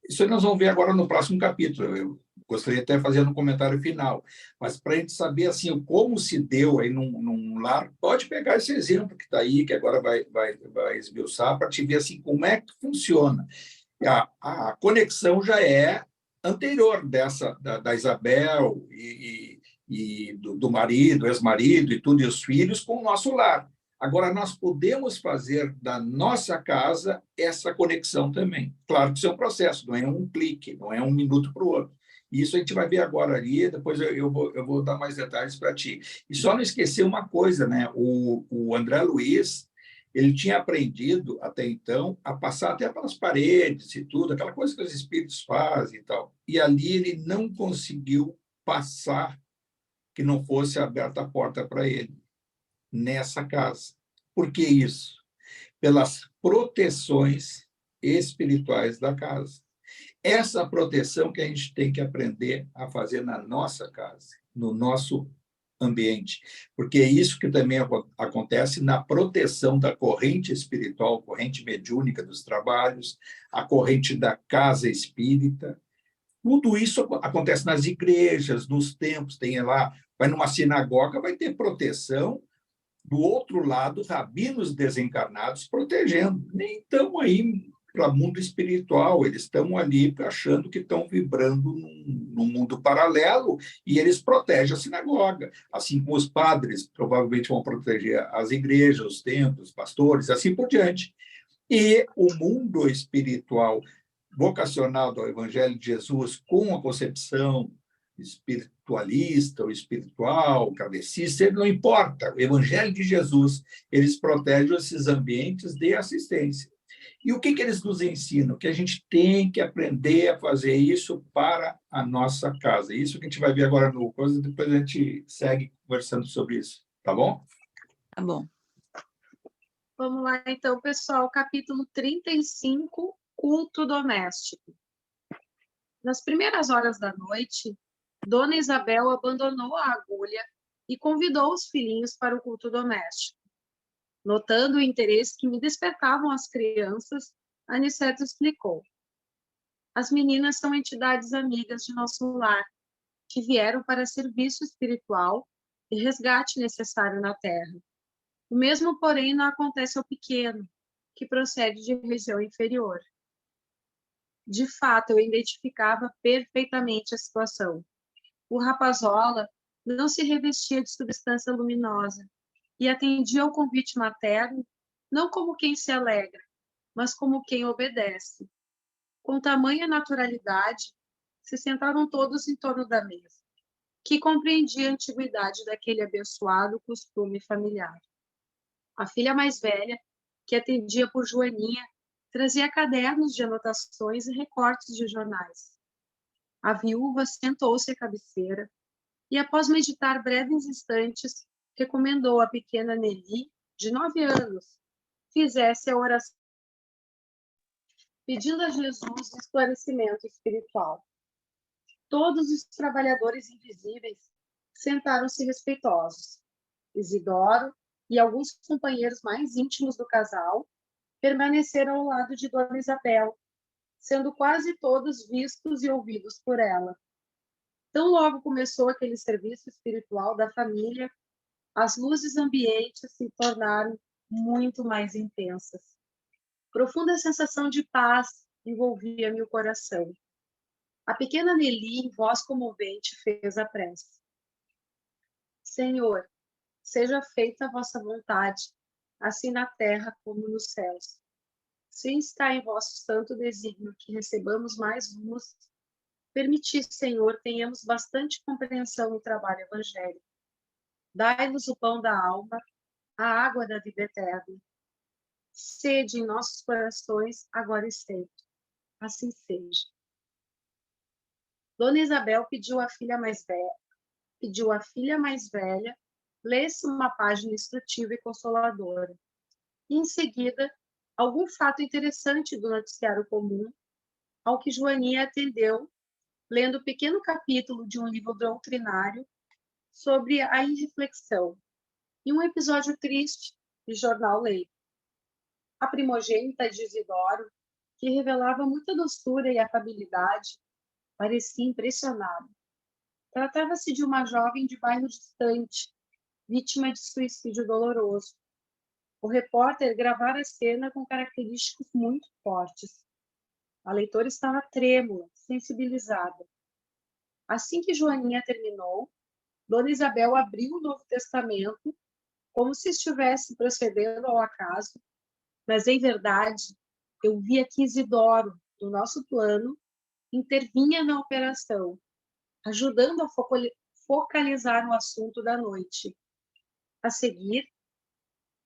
Isso aí nós vamos ver agora no próximo capítulo. Eu gostaria até de fazer um comentário final, mas para a gente saber assim como se deu aí num lar, pode pegar esse exemplo que está aí, que agora vai esmiuçar, para te ver assim como é que funciona. A conexão já é anterior da Isabel e do marido, ex-marido e tudo, e os filhos com o nosso lar. Agora, nós podemos fazer da nossa casa essa conexão também. Claro que isso é um processo, não é um clique, não é um minuto para o outro. Isso a gente vai ver agora ali, depois eu vou dar mais detalhes para ti. E só não esquecer uma coisa, né? O André Luiz, ele tinha aprendido até então a passar até pelas paredes e tudo, aquela coisa que os espíritos fazem e tal. E ali ele não conseguiu passar que não fosse aberta a porta para ele nessa casa. Por que isso? Pelas proteções espirituais da casa. Essa proteção que a gente tem que aprender a fazer na nossa casa, no nosso ambiente, porque é isso que também acontece na proteção da corrente espiritual, corrente mediúnica dos trabalhos, a corrente da casa espírita. Tudo isso acontece nas igrejas, nos templos, tem lá, vai numa sinagoga, vai ter proteção. Do outro lado, rabinos desencarnados protegendo. Nem estão aí para o mundo espiritual, eles estão ali achando que estão vibrando num mundo paralelo e eles protegem a sinagoga. Assim como os padres provavelmente vão proteger as igrejas, os templos, os pastores, assim por diante. E o mundo espiritual vocacionado ao Evangelho de Jesus com a concepção espiritualista ou espiritual, kardecista, não importa. O Evangelho de Jesus, eles protegem esses ambientes de assistência. E o que eles nos ensinam? Que a gente tem que aprender a fazer isso para a nossa casa. Isso que a gente vai ver agora no coisa, depois a gente segue conversando sobre isso. Tá bom? Tá bom. Vamos lá, então, pessoal, capítulo 35, culto doméstico. Nas primeiras horas da noite, Dona Isabel abandonou a agulha e convidou os filhinhos para o culto doméstico. Notando o interesse que me despertavam as crianças, Aniceto explicou. As meninas são entidades amigas de nosso lar, que vieram para serviço espiritual e resgate necessário na Terra. O mesmo, porém, não acontece ao pequeno, que procede de região inferior. De fato, eu identificava perfeitamente a situação. O rapazola não se revestia de substância luminosa e atendia ao convite materno não como quem se alegra, mas como quem obedece. Com tamanha naturalidade, se sentaram todos em torno da mesa, que compreendia a antiguidade daquele abençoado costume familiar. A filha mais velha, que atendia por Joaninha, trazia cadernos de anotações e recortes de jornais. A viúva sentou-se à cabeceira e, após meditar breves instantes, recomendou à pequena Nelly, de 9 anos, fizesse a oração, pedindo a Jesus esclarecimento espiritual. Todos os trabalhadores invisíveis sentaram-se respeitosos. Isidoro e alguns companheiros mais íntimos do casal permaneceram ao lado de Dona Isabel, sendo quase todos vistos e ouvidos por ela. Tão logo começou aquele serviço espiritual da família, as luzes ambientes se tornaram muito mais intensas. Profunda sensação de paz envolvia meu coração. A pequena Nelly, em voz comovente, fez a prece. Senhor, seja feita a vossa vontade, assim na terra como nos céus. Se está em vosso santo desígnio que recebamos mais luz, permiti, Senhor, tenhamos bastante compreensão no trabalho evangélico. Dai-nos o pão da alma, a água da vida eterna. Sede em nossos corações, agora e sempre. Assim seja. Dona Isabel pediu à filha mais velha, lesse uma página instrutiva e consoladora. E, em seguida, algum fato interessante do noticiário comum, ao que Joaninha atendeu, lendo um pequeno capítulo de um livro doutrinário sobre a irreflexão e um episódio triste de jornal leigo. A primogênita de Isidoro, que revelava muita doçura e afabilidade, parecia impressionada. Tratava-se de uma jovem de bairro distante, vítima de suicídio doloroso. O repórter gravara a cena com característicos muito fortes. A leitora estava trêmula, sensibilizada. Assim que Joaninha terminou, Dona Isabel abriu o Novo Testamento, como se estivesse procedendo ao acaso, mas, em verdade, eu via que Isidoro, do nosso plano, intervinha na operação ajudando a focalizar no assunto da noite. A seguir,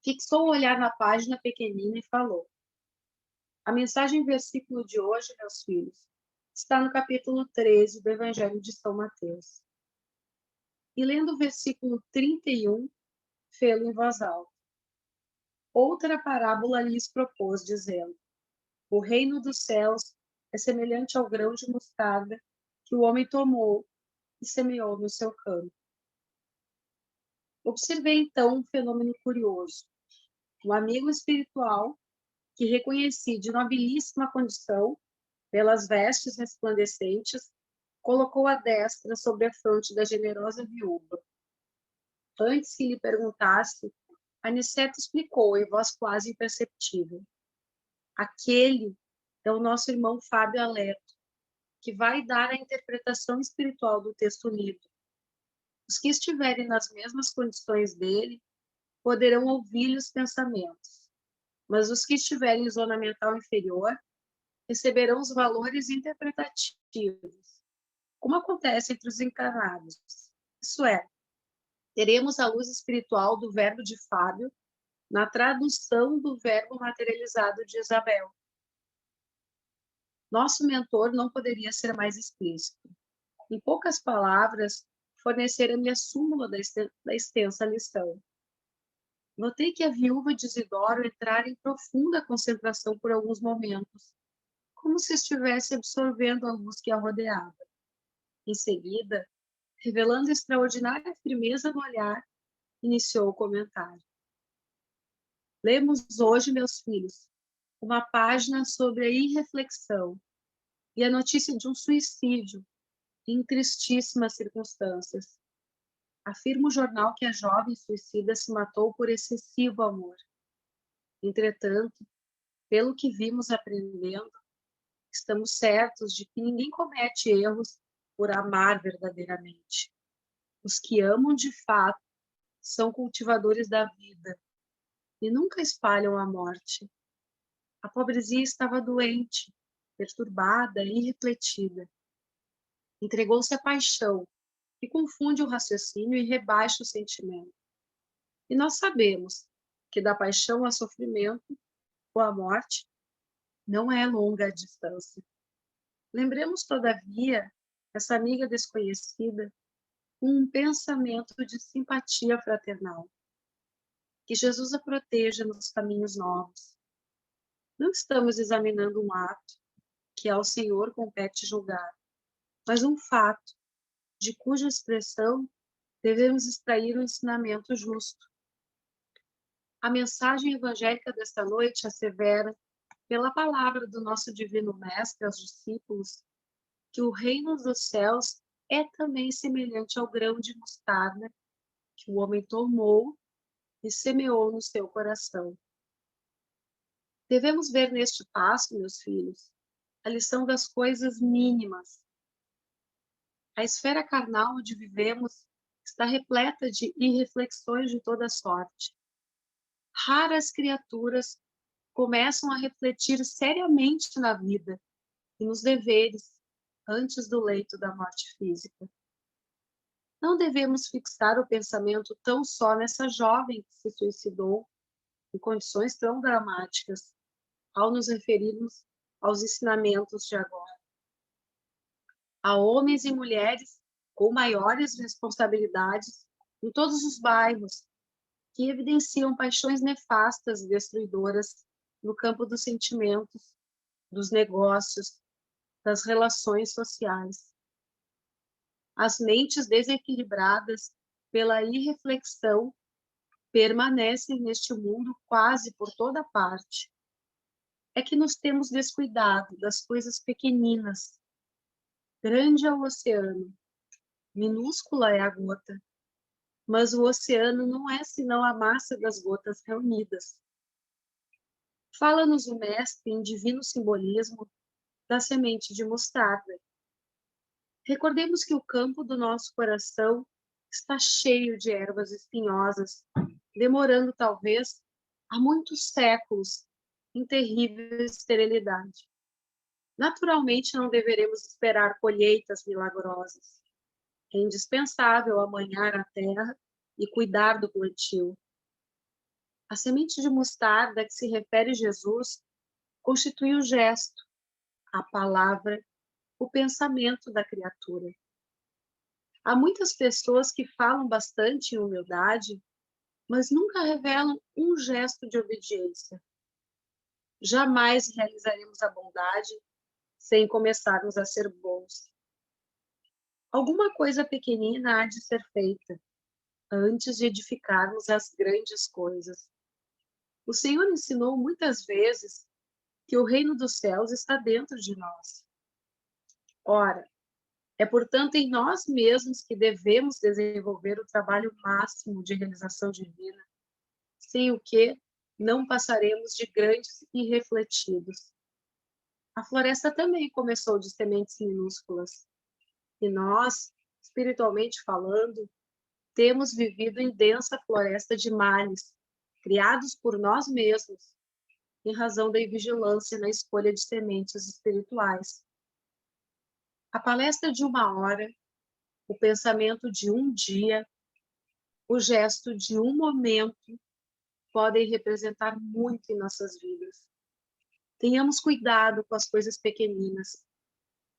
fixou o olhar na página pequenina e falou: a mensagem versículo de hoje, meus filhos, está no capítulo 13 do Evangelho de São Mateus. E lendo o versículo 31, fê-lo em voz alta. Outra parábola lhes propôs, dizendo: o reino dos céus é semelhante ao grão de mostarda que o homem tomou e semeou no seu campo. Observei então um fenômeno curioso. Um amigo espiritual, que reconheci de nobilíssima condição, pelas vestes resplandecentes, colocou a destra sobre a fronte da generosa viúva. Antes que lhe perguntasse, Aniceto explicou em voz quase imperceptível: aquele é o nosso irmão Fábio Aleto, que vai dar a interpretação espiritual do texto lido. Os que estiverem nas mesmas condições dele poderão ouvir-lhe os pensamentos, mas os que estiverem em zona mental inferior receberão os valores interpretativos, como acontece entre os encarnados. Isso é, teremos a luz espiritual do verbo de Fábio na tradução do verbo materializado de Isabel. Nosso mentor não poderia ser mais explícito. Em poucas palavras, forneceram-me a súmula da extensa lição. Notei que a viúva de Isidoro entrara em profunda concentração por alguns momentos, como se estivesse absorvendo a luz que a rodeava. Em seguida, revelando extraordinária firmeza no olhar, iniciou o comentário. Lemos hoje, meus filhos, uma página sobre a irreflexão e a notícia de um suicídio em tristíssimas circunstâncias. Afirma o jornal que a jovem suicida se matou por excessivo amor. Entretanto, pelo que vimos aprendendo, estamos certos de que ninguém comete erros por amar verdadeiramente. Os que amam de fato são cultivadores da vida e nunca espalham a morte. A pobrezinha estava doente, perturbada e irrefletida. Entregou-se à paixão, que confunde o raciocínio e rebaixa o sentimento. E nós sabemos que da paixão ao sofrimento ou à morte não é longa a distância. Lembremos, todavia, essa amiga desconhecida com um pensamento de simpatia fraternal. Que Jesus a proteja nos caminhos novos. Não estamos examinando um ato que ao Senhor compete julgar, mas um fato de cuja expressão devemos extrair um ensinamento justo. A mensagem evangélica desta noite assevera, pela palavra do nosso Divino Mestre aos discípulos, que o reino dos céus é também semelhante ao grão de mostarda que o homem tomou e semeou no seu coração. Devemos ver neste passo, meus filhos, a lição das coisas mínimas. A esfera carnal onde vivemos está repleta de irreflexões de toda sorte. Raras criaturas começam a refletir seriamente na vida e nos deveres antes do leito da morte física. Não devemos fixar o pensamento tão só nessa jovem que se suicidou em condições tão dramáticas, ao nos referirmos aos ensinamentos de agora. Há homens e mulheres com maiores responsabilidades em todos os bairros que evidenciam paixões nefastas e destruidoras no campo dos sentimentos, dos negócios, das relações sociais. As mentes desequilibradas pela irreflexão permanecem neste mundo quase por toda parte. É que nos temos descuidado das coisas pequeninas. Grande é o oceano, minúscula é a gota, mas o oceano não é senão a massa das gotas reunidas. Fala-nos o Mestre em divino simbolismo da semente de mostarda. Recordemos que o campo do nosso coração está cheio de ervas espinhosas, demorando talvez há muitos séculos em terrível esterilidade. Naturalmente não deveremos esperar colheitas milagrosas. É indispensável amanhar a terra e cuidar do plantio. A semente de mostarda a que se refere Jesus constitui o gesto, a palavra, o pensamento da criatura. Há muitas pessoas que falam bastante em humildade, mas nunca revelam um gesto de obediência. Jamais realizaremos a bondade sem começarmos a ser bons. Alguma coisa pequenina há de ser feita antes de edificarmos as grandes coisas. O Senhor ensinou muitas vezes que o reino dos céus está dentro de nós. Ora, é portanto em nós mesmos que devemos desenvolver o trabalho máximo de realização divina, sem o que não passaremos de grandes irrefletidos. A floresta também começou de sementes minúsculas. E nós, espiritualmente falando, temos vivido em densa floresta de males, criados por nós mesmos, em razão da invigilância na escolha de sementes espirituais. A palestra de uma hora, o pensamento de um dia, o gesto de um momento, podem representar muito em nossas vidas. Tenhamos cuidado com as coisas pequeninas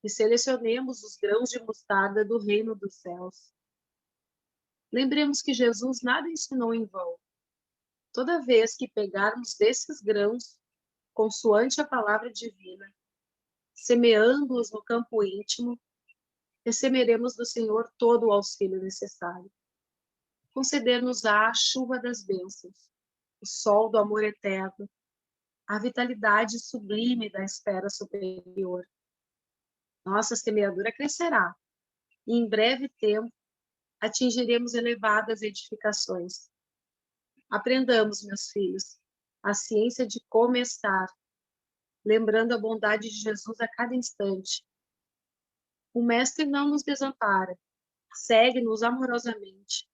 e selecionemos os grãos de mostarda do reino dos céus. Lembremos que Jesus nada ensinou em vão. Toda vez que pegarmos desses grãos, consoante a palavra divina, semeando-os no campo íntimo, receberemos do Senhor todo o auxílio necessário. Conceder-nos-á a chuva das bênçãos, o sol do amor eterno, a vitalidade sublime da esfera superior. Nossa semeadura crescerá, e em breve tempo atingiremos elevadas edificações. Aprendamos, meus filhos, a ciência de começar, lembrando a bondade de Jesus a cada instante. O Mestre não nos desampara, segue-nos amorosamente,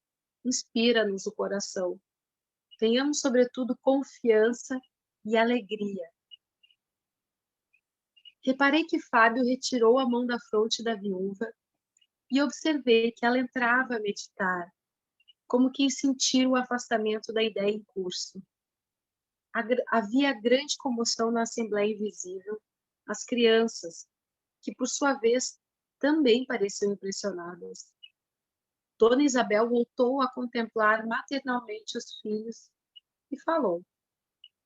inspira-nos o coração. Tenhamos, sobretudo, confiança e alegria. Reparei que Fábio retirou a mão da fronte da viúva e observei que ela entrava a meditar, como quem sentir o afastamento da ideia em curso. Havia grande comoção na Assembleia Invisível, as crianças, que por sua vez também pareciam impressionadas. Dona Isabel voltou a contemplar maternalmente os filhos e falou: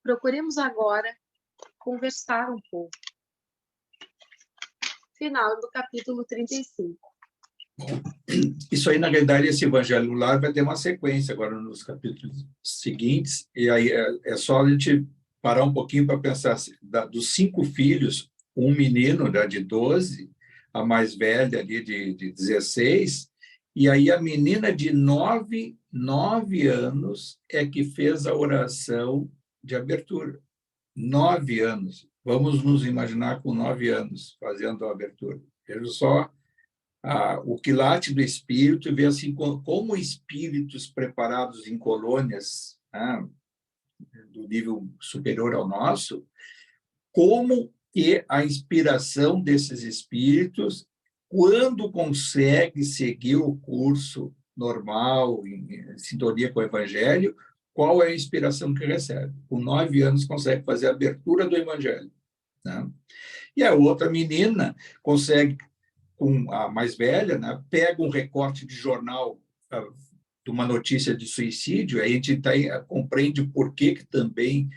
procuremos agora conversar um pouco. Final do capítulo 35. Isso aí, na realidade, esse Evangelho no Lar vai ter uma sequência agora nos capítulos seguintes, e aí é só a gente parar um pouquinho para pensar, dos 5 filhos, um menino, né, de 12, a mais velha ali de 16, e aí a menina de 9 anos é que fez a oração de abertura. 9 anos. Vamos nos imaginar com 9 anos fazendo a abertura. Veja só o quilate do espírito e ver assim, como espíritos preparados em colônias, né, do nível superior ao nosso, como que a inspiração desses espíritos, quando consegue seguir o curso normal, em sintonia com o Evangelho, qual é a inspiração que recebe? Com 9 anos consegue fazer a abertura do Evangelho, né? E a outra menina consegue, com a mais velha, né, pega um recorte de jornal de uma notícia de suicídio, aí a gente compreende por que também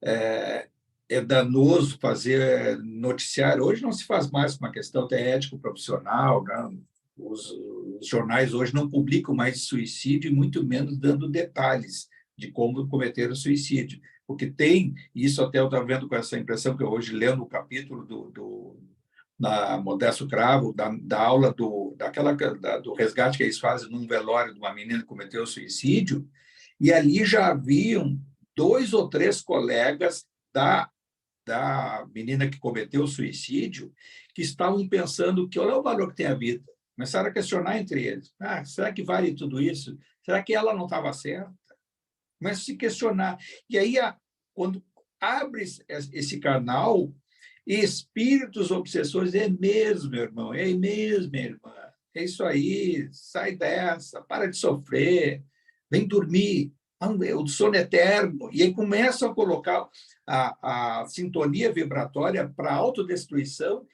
é danoso fazer noticiário. Hoje não se faz mais uma questão até ético-profissional, né? Os jornais hoje não publicam mais suicídio, e muito menos dando detalhes de como cometer o suicídio. Porque tem, isso até eu estava vendo com essa impressão, que eu hoje lendo o capítulo da Modesto Cravo, da aula do resgate que eles fazem num velório de uma menina que cometeu suicídio, e ali já haviam 2 ou 3 colegas da menina que cometeu o suicídio que estavam pensando que olha o valor que tem a vida. Começaram a questionar entre eles. Será que vale tudo isso? Será que ela não estava certa? Começa a se questionar. E aí, quando abre esse canal, espíritos obsessores, é mesmo, meu irmão, é mesmo, minha irmã. é isso aí, sai dessa, para de sofrer, vem dormir, o sono eterno. E aí começam a colocar a sintonia vibratória para a autodestruição,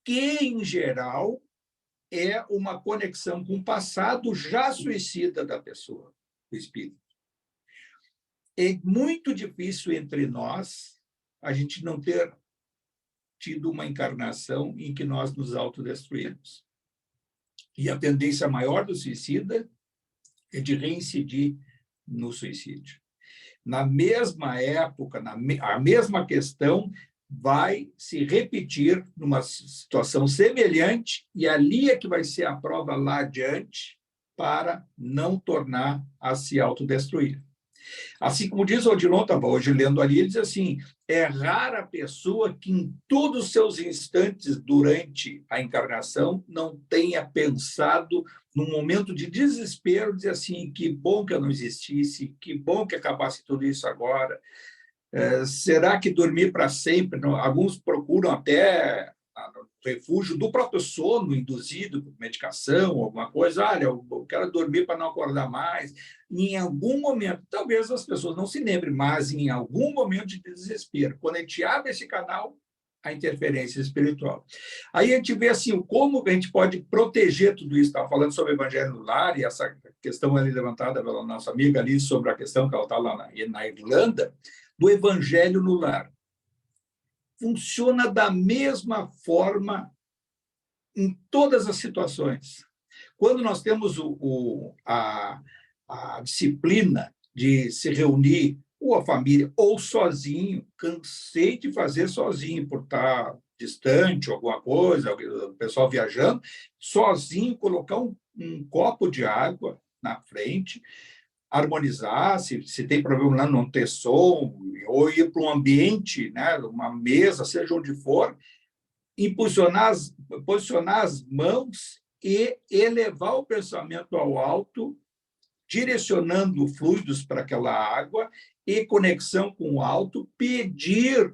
que, em geral, é uma conexão com o passado já suicida da pessoa, do espírito. É muito difícil entre nós a gente não ter tido uma encarnação em que nós nos autodestruímos. E a tendência maior do suicida é de reincidir no suicídio. Na mesma época, a mesma questão vai se repetir numa situação semelhante, e ali é que vai ser a prova lá adiante para não tornar a se autodestruir. Assim como diz o Odilon, estava hoje lendo ali, ele diz assim, é rara a pessoa que em todos os seus instantes durante a encarnação não tenha pensado, num momento de desespero, dizer assim, que bom que eu não existisse, que bom que acabasse tudo isso agora. Será que dormir para sempre? Não? Alguns procuram até refúgio do próprio sono induzido por medicação, alguma coisa. Olha, eu quero dormir para não acordar mais. Em algum momento, talvez as pessoas não se lembrem, mas em algum momento de desespero, quando a gente abre esse canal, a interferência espiritual. Aí a gente vê assim, como a gente pode proteger tudo isso. Estava falando sobre o evangelho no lar, e essa questão ali levantada pela nossa amiga ali, sobre a questão que ela está lá na Irlanda, do evangelho no lar. Funciona da mesma forma em todas as situações. Quando nós temos a disciplina de se reunir, ou a família, ou sozinho, cansei de fazer sozinho, por estar distante, alguma coisa, o pessoal viajando, sozinho, colocar um copo de água na frente, harmonizar, se tem problema lá, não ter som, ou ir para um ambiente, né, uma mesa, seja onde for, e posicionar as mãos e elevar o pensamento ao alto, direcionando fluidos para aquela água e conexão com o alto, pedir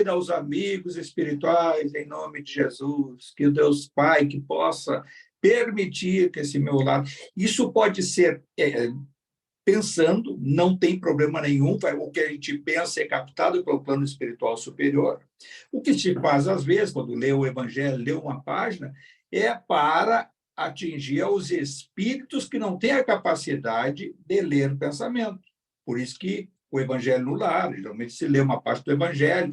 aos amigos espirituais, em nome de Jesus, que o Deus Pai que possa permitir que esse meu lar... Isso pode ser pensando, não tem problema nenhum, o que a gente pensa é captado pelo plano espiritual superior. O que se faz, às vezes, quando lê o Evangelho, lê uma página, é para atingir os espíritos que não têm a capacidade de ler o pensamento. Por isso que o Evangelho no lar, geralmente se lê uma parte do Evangelho.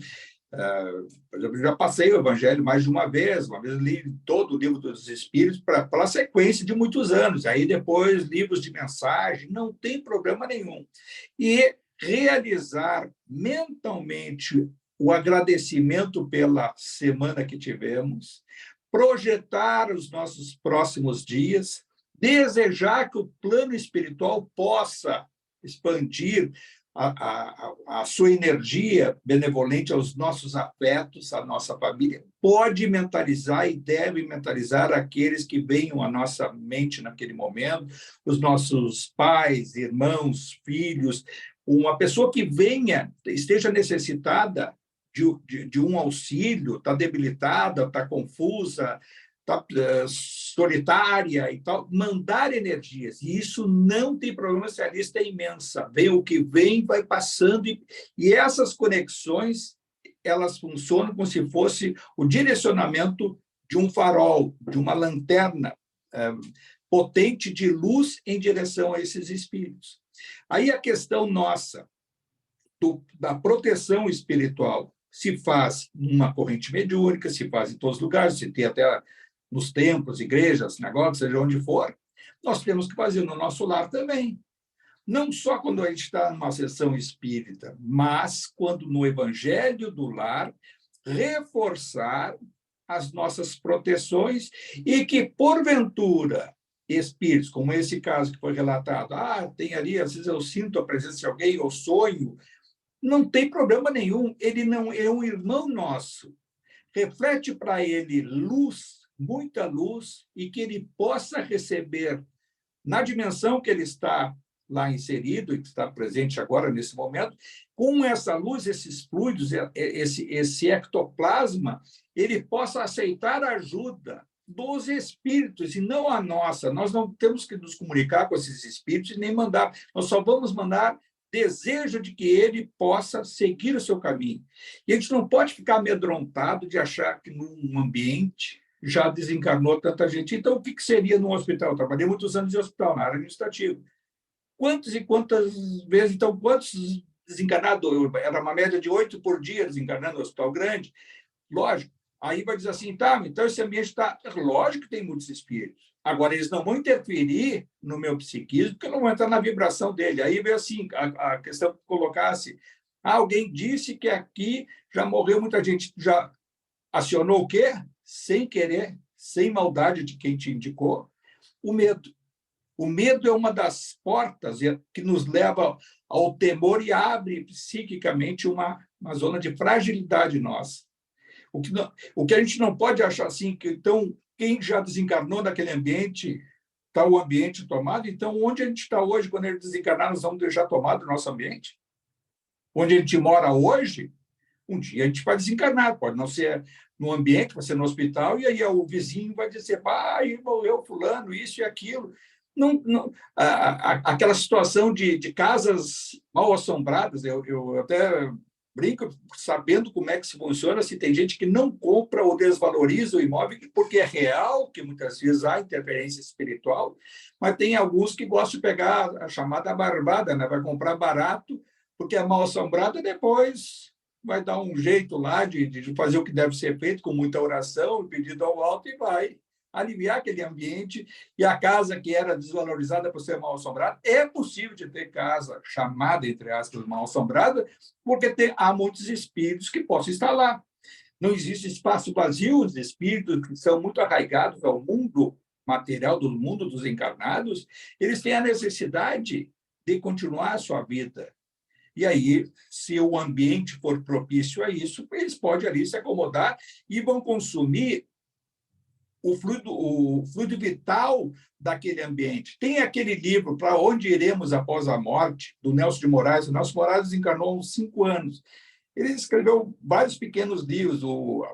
Por exemplo, eu já passei o Evangelho mais de uma vez li todo o livro dos Espíritos para a sequência de muitos anos, aí depois livros de mensagem, não tem problema nenhum. E realizar mentalmente o agradecimento pela semana que tivemos, projetar os nossos próximos dias, desejar que o plano espiritual possa expandir a sua energia benevolente aos nossos afetos, à nossa família, pode mentalizar e deve mentalizar aqueles que venham à nossa mente naquele momento, os nossos pais, irmãos, filhos, uma pessoa que esteja necessitada de um auxílio, está debilitada, está confusa, está solitária e tal, mandar energias. E isso não tem problema se a lista é imensa. Vem o que vem, vai passando. E essas conexões, elas funcionam como se fosse o direcionamento de um farol, de uma lanterna potente de luz em direção a esses espíritos. Aí a questão nossa da proteção espiritual se faz numa corrente mediúnica, se faz em todos os lugares, se tem até nos templos, igrejas, sinagogas, seja onde for, nós temos que fazer no nosso lar também. Não só quando a gente está numa sessão espírita, mas quando no evangelho do lar, reforçar as nossas proteções e que, porventura, espíritos, como esse caso que foi relatado, tem ali, às vezes eu sinto a presença de alguém, eu sonho, não tem problema nenhum, ele não é um irmão nosso. Reflete para ele luz, muita luz, e que ele possa receber, na dimensão que ele está lá inserido, e que está presente agora, nesse momento, com essa luz, esses fluidos, esse ectoplasma, ele possa aceitar ajuda dos espíritos, e não a nossa. Nós não temos que nos comunicar com esses espíritos e nem mandar. Nós só vamos mandar desejo de que ele possa seguir o seu caminho. E a gente não pode ficar amedrontado de achar que num ambiente já desencarnou tanta gente. Então, o que seria num hospital? Eu trabalhei muitos anos em hospital, na área administrativa. Quantas e quantas vezes, então, quantos desencarnados? Era uma média de 8 por dia desencarnando no hospital grande. Lógico. Aí vai dizer assim, tá, então esse ambiente está... Lógico que tem muitos espíritos. Agora, eles não vão interferir no meu psiquismo, porque não vão entrar na vibração dele. Aí vem assim, a questão que colocasse, alguém disse que aqui já morreu muita gente. Já acionou o quê? Sem querer, sem maldade de quem te indicou, o medo. O medo é uma das portas que nos leva ao temor e abre psiquicamente uma zona de fragilidade nossa. O que a gente não pode achar assim, que então quem já desencarnou naquele ambiente, está o ambiente tomado, então onde a gente está hoje, quando ele desencarnar, nós vamos deixar tomado o nosso ambiente? Onde a gente mora hoje, um dia a gente vai desencarnar, pode não ser no ambiente, pode ser no hospital, e aí o vizinho vai dizer, pai, morreu fulano, isso e aquilo. Aquela situação de casas mal assombradas, eu até brinco sabendo como é que se funciona, se tem gente que não compra ou desvaloriza o imóvel porque é real, que muitas vezes há interferência espiritual, mas tem alguns que gostam de pegar a chamada barbada, né? Vai comprar barato, porque é mal assombrado, e depois vai dar um jeito lá de fazer o que deve ser feito, com muita oração, pedido ao alto, e vai aliviar aquele ambiente. E a casa que era desvalorizada por ser mal assombrada, é possível de ter casa chamada, entre aspas, mal assombrada, porque há muitos espíritos que possam estar lá. Não existe espaço vazio, os espíritos que são muito arraigados ao mundo material, do mundo dos encarnados, eles têm a necessidade de continuar a sua vida. E aí, se o ambiente for propício a isso, eles podem ali se acomodar e vão consumir o fluido vital daquele ambiente. Tem aquele livro, Para Onde Iremos Após a Morte, do Nelson de Moraes. O Nelson de Moraes encarnou há uns 5 anos. Ele escreveu vários pequenos livros,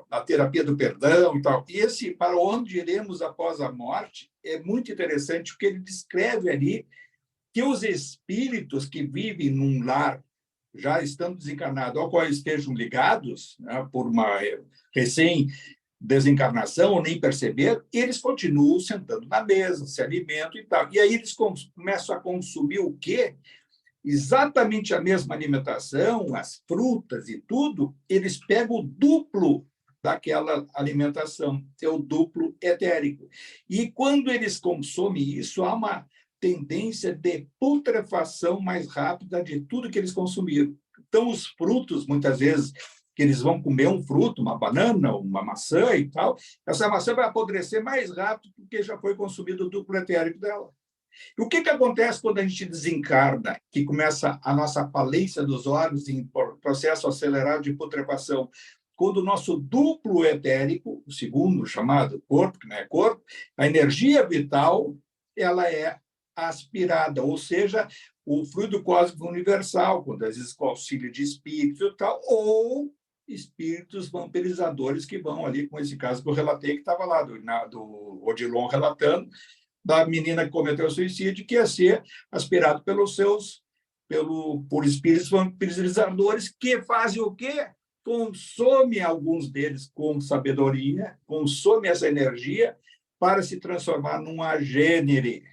A Terapia do Perdão e tal. E esse Para Onde Iremos Após a Morte é muito interessante, porque ele descreve ali que os espíritos que vivem num lar, já estando desencarnados, ao qual estejam ligados, né, por uma recém-desencarnação, ou nem perceber, eles continuam sentando na mesa, se alimentam e tal. E aí eles começam a consumir o quê? Exatamente a mesma alimentação, as frutas e tudo, eles pegam o duplo daquela alimentação, é o duplo etérico. E quando eles consomem isso, há uma tendência de putrefação mais rápida de tudo que eles consumiram. Então, os frutos, muitas vezes, que eles vão comer um fruto, uma banana, uma maçã e tal, essa maçã vai apodrecer mais rápido porque já foi consumido o duplo etérico dela. E o que acontece quando a gente desencarna, que começa a nossa falência dos órgãos em processo acelerado de putrefação? Quando o nosso duplo etérico, o segundo chamado corpo, que não é corpo, a energia vital, ela é aspirada, ou seja, o fluido cósmico universal, quando às vezes com auxílio de espíritos e tal, ou espíritos vampirizadores que vão ali, com esse caso que eu relatei, que estava lá, do Odilon relatando, da menina que cometeu suicídio, que ia ser aspirado por espíritos vampirizadores, que fazem o quê? Consome alguns deles com sabedoria, consome essa energia para se transformar num agênere,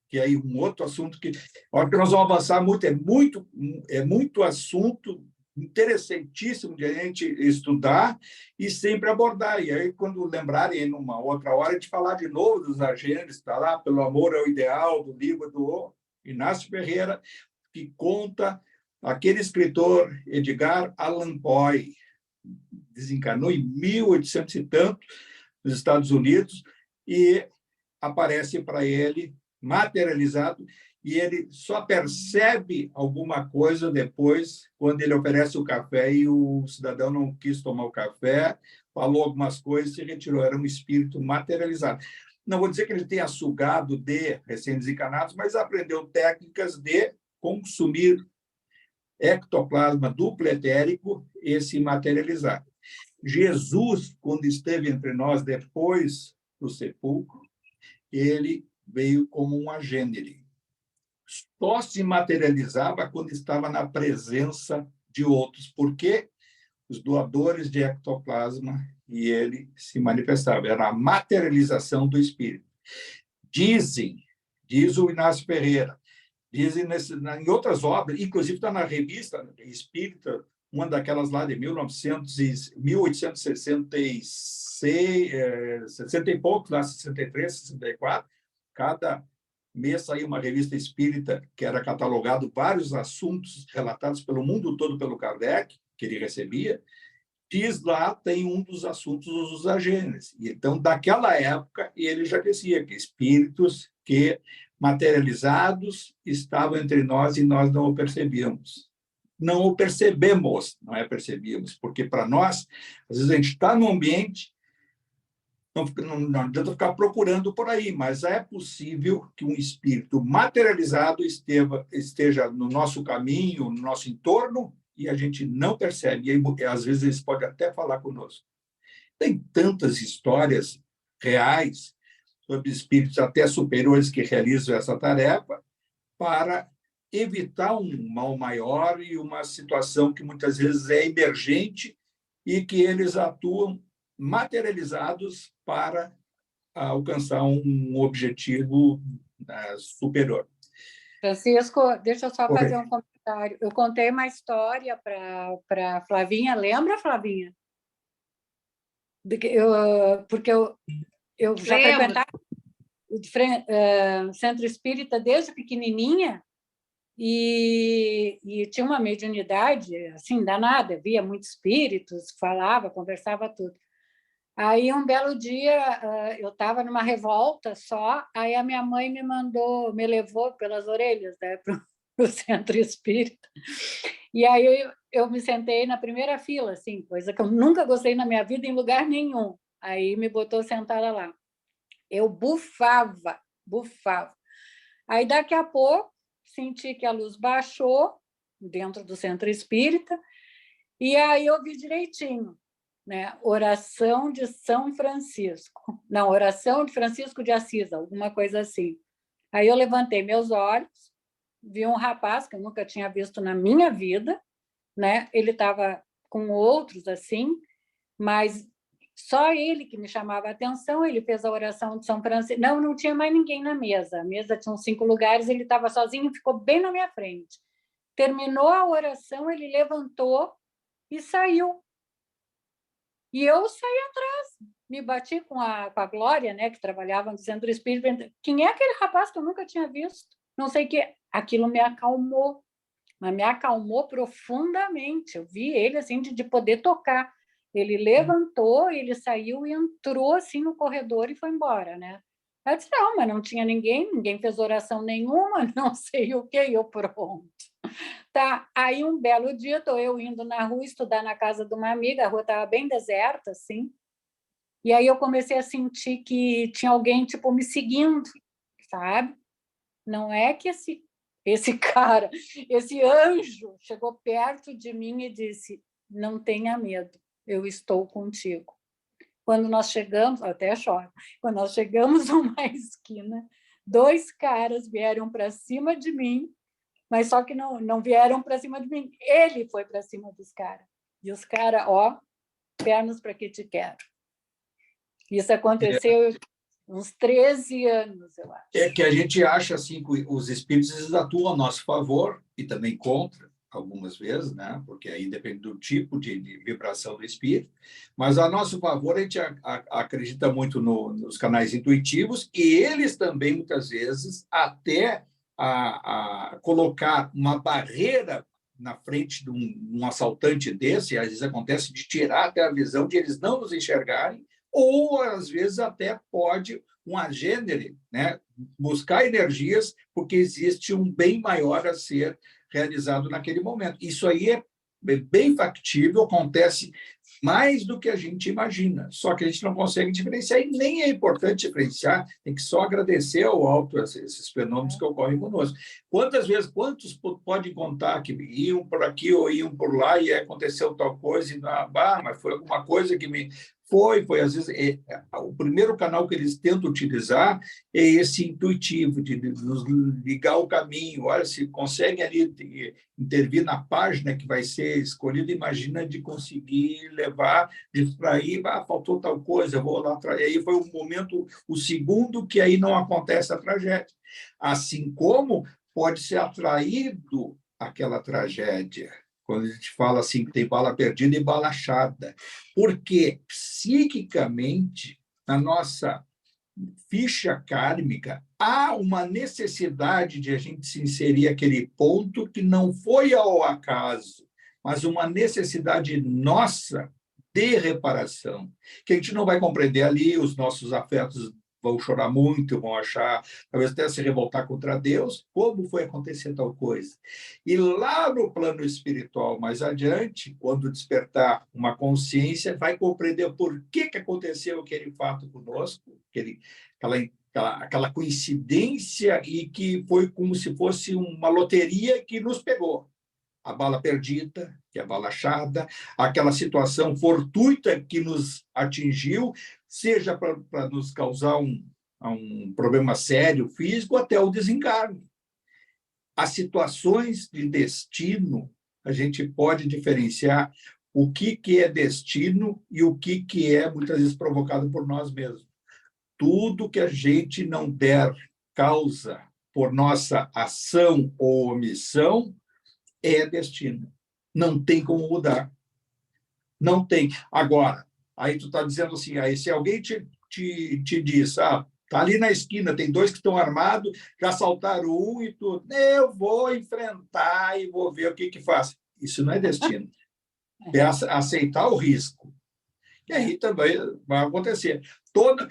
que aí um outro assunto que acho que nós vamos avançar muito, é muito assunto interessantíssimo de a gente estudar e sempre abordar. E aí, quando lembrarem, numa outra hora, de falar de novo dos agêneres, está lá, Pelo Amor ao Ideal, do livro do Inácio Ferreira, que conta aquele escritor Edgar Allan Poe, desencarnou em 1800 e tanto, nos Estados Unidos, e aparece para ele materializado, e ele só percebe alguma coisa depois, quando ele oferece o café e o cidadão não quis tomar o café, falou algumas coisas e se retirou. Era um espírito materializado. Não vou dizer que ele tenha sugado de recém-desencarnados, mas aprendeu técnicas de consumir ectoplasma duplo etérico e se materializar. Jesus, quando esteve entre nós depois para o sepulcro, ele veio como um agênere. Só se materializava quando estava na presença de outros, porque os doadores de ectoplasma e ele se manifestava. Era a materialização do espírito. Diz o Inácio Ferreira, dizem em outras obras, inclusive está na revista Espírita, uma daquelas lá de 1866, 60 e poucos, lá 63, 64, cada mês saía uma revista espírita que era catalogado vários assuntos relatados pelo mundo todo pelo Kardec, que ele recebia. Diz lá, tem um dos assuntos dos agêneres. Então, daquela época, ele já dizia que espíritos que materializados estavam entre nós e nós não o percebíamos. Não o percebemos, não é percebíamos, porque para nós, às vezes a gente está no ambiente, não adianta ficar procurando por aí, mas é possível que um espírito materializado esteja no nosso caminho, no nosso entorno, e a gente não percebe. E aí, às vezes eles podem até falar conosco. Tem tantas histórias reais sobre espíritos até superiores que realizam essa tarefa para evitar um mal maior e uma situação que muitas vezes é emergente e que eles atuam materializados para alcançar um objetivo superior. Francisco, deixa eu só fazer um comentário. Eu contei uma história para Flavinha. Lembra, Flavinha? Porque eu já frequentava o Centro Espírita desde pequenininha e tinha uma mediunidade assim danada, via muitos espíritos, falava, conversava tudo. Aí, um belo dia, eu estava numa revolta só, aí a minha mãe me levou pelas orelhas, né, para o Centro Espírita. E aí eu me sentei na primeira fila, assim, coisa que eu nunca gostei na minha vida em lugar nenhum. Aí me botou sentada lá. Eu bufava. Aí, daqui a pouco, senti que a luz baixou dentro do Centro Espírita, e aí eu vi direitinho. Né? Oração de São Francisco. Não, oração de Francisco de Assis, alguma coisa assim. Aí eu levantei meus olhos, vi um rapaz que eu nunca tinha visto na minha vida, né? Ele estava com outros assim, mas só ele que me chamava a atenção. Ele fez a oração de São Francisco. Não tinha mais ninguém na mesa. A mesa tinha uns 5 lugares, ele estava sozinho e ficou bem na minha frente. Terminou a oração, ele levantou e saiu. E eu saí atrás, me bati com a Glória, né, que trabalhava no Centro Espírita. Quem é aquele rapaz que eu nunca tinha visto? Não sei o que. Aquilo me acalmou, mas me acalmou profundamente. Eu vi ele assim de poder tocar. Ele levantou, ele saiu e entrou assim no corredor e foi embora, né? Eu disse, não, mas não tinha ninguém fez oração nenhuma, não sei o que, eu pronto. Tá, aí um belo dia estou eu indo na rua estudar na casa de uma amiga, a rua estava bem deserta, assim, e aí eu comecei a sentir que tinha alguém, tipo, me seguindo, sabe? Não é que esse cara, esse anjo chegou perto de mim e disse, não tenha medo, eu estou contigo. Quando nós chegamos, até choro, quando nós chegamos numa esquina, 2 caras vieram para cima de mim, mas só que não vieram para cima de mim. Ele foi para cima dos caras. E os caras, ó, pernas para que te quero. Isso aconteceu uns 13 anos, eu acho. É que a gente acha assim que os espíritos atuam a nosso favor e também contra, algumas vezes, né? Porque aí depende do tipo de vibração do espírito. Mas a nosso favor, a gente acredita muito nos canais intuitivos e eles também, muitas vezes, até a colocar uma barreira na frente de um assaltante desse, às vezes acontece de tirar até a visão de eles não nos enxergarem, ou às vezes até pode um agênere, né, buscar energias porque existe um bem maior a ser realizado naquele momento. Isso aí é bem factível, acontece mais do que a gente imagina, só que a gente não consegue diferenciar e nem é importante diferenciar, tem que só agradecer ao alto esses fenômenos que ocorrem conosco. Quantos podem contar que iam por aqui ou iam por lá e aconteceu tal coisa, mas foi alguma coisa que me Foi. Às vezes, o primeiro canal que eles tentam utilizar é esse intuitivo, de nos ligar ao caminho. Olha, se conseguem ali intervir na página que vai ser escolhida, imagina de conseguir levar, distrair, faltou tal coisa, vou lá atrás. E aí foi um momento, o segundo, que aí não acontece a tragédia. Assim como pode ser atraído aquela tragédia, quando a gente fala assim, que tem bala perdida e bala achada. Porque, psiquicamente, na nossa ficha kármica, há uma necessidade de a gente se inserir aquele ponto que não foi ao acaso, mas uma necessidade nossa de reparação, que a gente não vai compreender ali, os nossos afetos vão chorar muito, vão achar, talvez até se revoltar contra Deus, como foi acontecer tal coisa. E lá no plano espiritual, mais adiante, quando despertar uma consciência, vai compreender por que aconteceu aquele fato conosco, aquela coincidência, e que foi como se fosse uma loteria que nos pegou. A bala perdida, que é a bala achada, aquela situação fortuita que nos atingiu, seja para nos causar um problema sério, físico, até o desencarne. As situações de destino, a gente pode diferenciar o que é destino e o que é, muitas vezes, provocado por nós mesmos. Tudo que a gente não der causa por nossa ação ou omissão é destino. Não tem como mudar. Não tem. Agora, aí tu está dizendo assim, aí se alguém te diz, tá ali na esquina, tem dois que estão armados, já assaltaram um e tudo, eu vou enfrentar e vou ver o que faz. Isso não é destino. É aceitar o risco. E aí também vai acontecer. Toda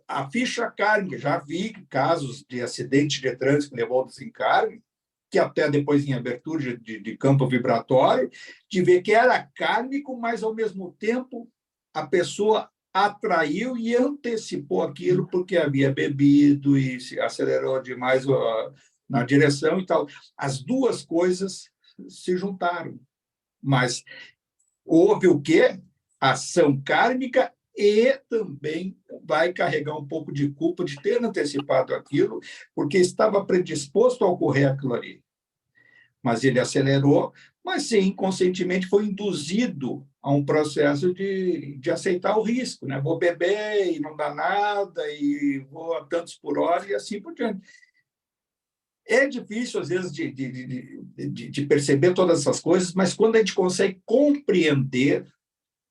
a ficha kármica, já vi casos de acidente de trânsito que levou ao desencarne, que até depois em abertura de campo vibratório, de ver que era kármico, mas, ao mesmo tempo, a pessoa atraiu e antecipou aquilo porque havia bebido e se acelerou demais na direção e tal. As duas coisas se juntaram. Mas houve o quê? Ação kármica, e também vai carregar um pouco de culpa de ter antecipado aquilo, porque estava predisposto a ocorrer aquilo ali. Mas ele acelerou, mas sim, inconscientemente foi induzido a um processo de aceitar o risco, né? Vou beber e não dá nada, e vou a tantos por hora, e assim por diante. É difícil, às vezes, de perceber todas essas coisas, mas quando a gente consegue compreender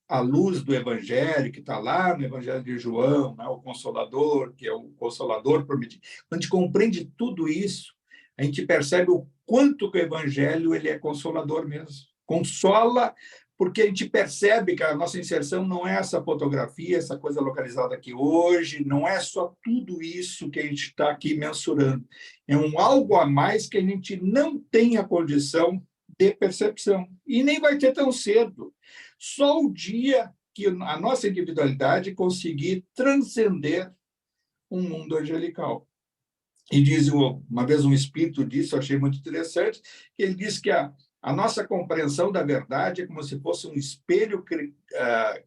à luz do Evangelho, que está lá no Evangelho de João, né, o Consolador, que é o Consolador prometido. Quando a gente compreende tudo isso, a gente percebe o quanto que o Evangelho ele é consolador mesmo. Consola, porque a gente percebe que a nossa inserção não é essa fotografia, essa coisa localizada aqui hoje, não é só tudo isso que a gente está aqui mensurando. É algo a mais que a gente não tem a condição de percepção. E nem vai ter tão cedo. Só o dia que a nossa individualidade conseguir transcender um mundo angelical. E diz, uma vez um espírito disse, eu achei muito interessante, que ele disse que a nossa compreensão da verdade é como se fosse um espelho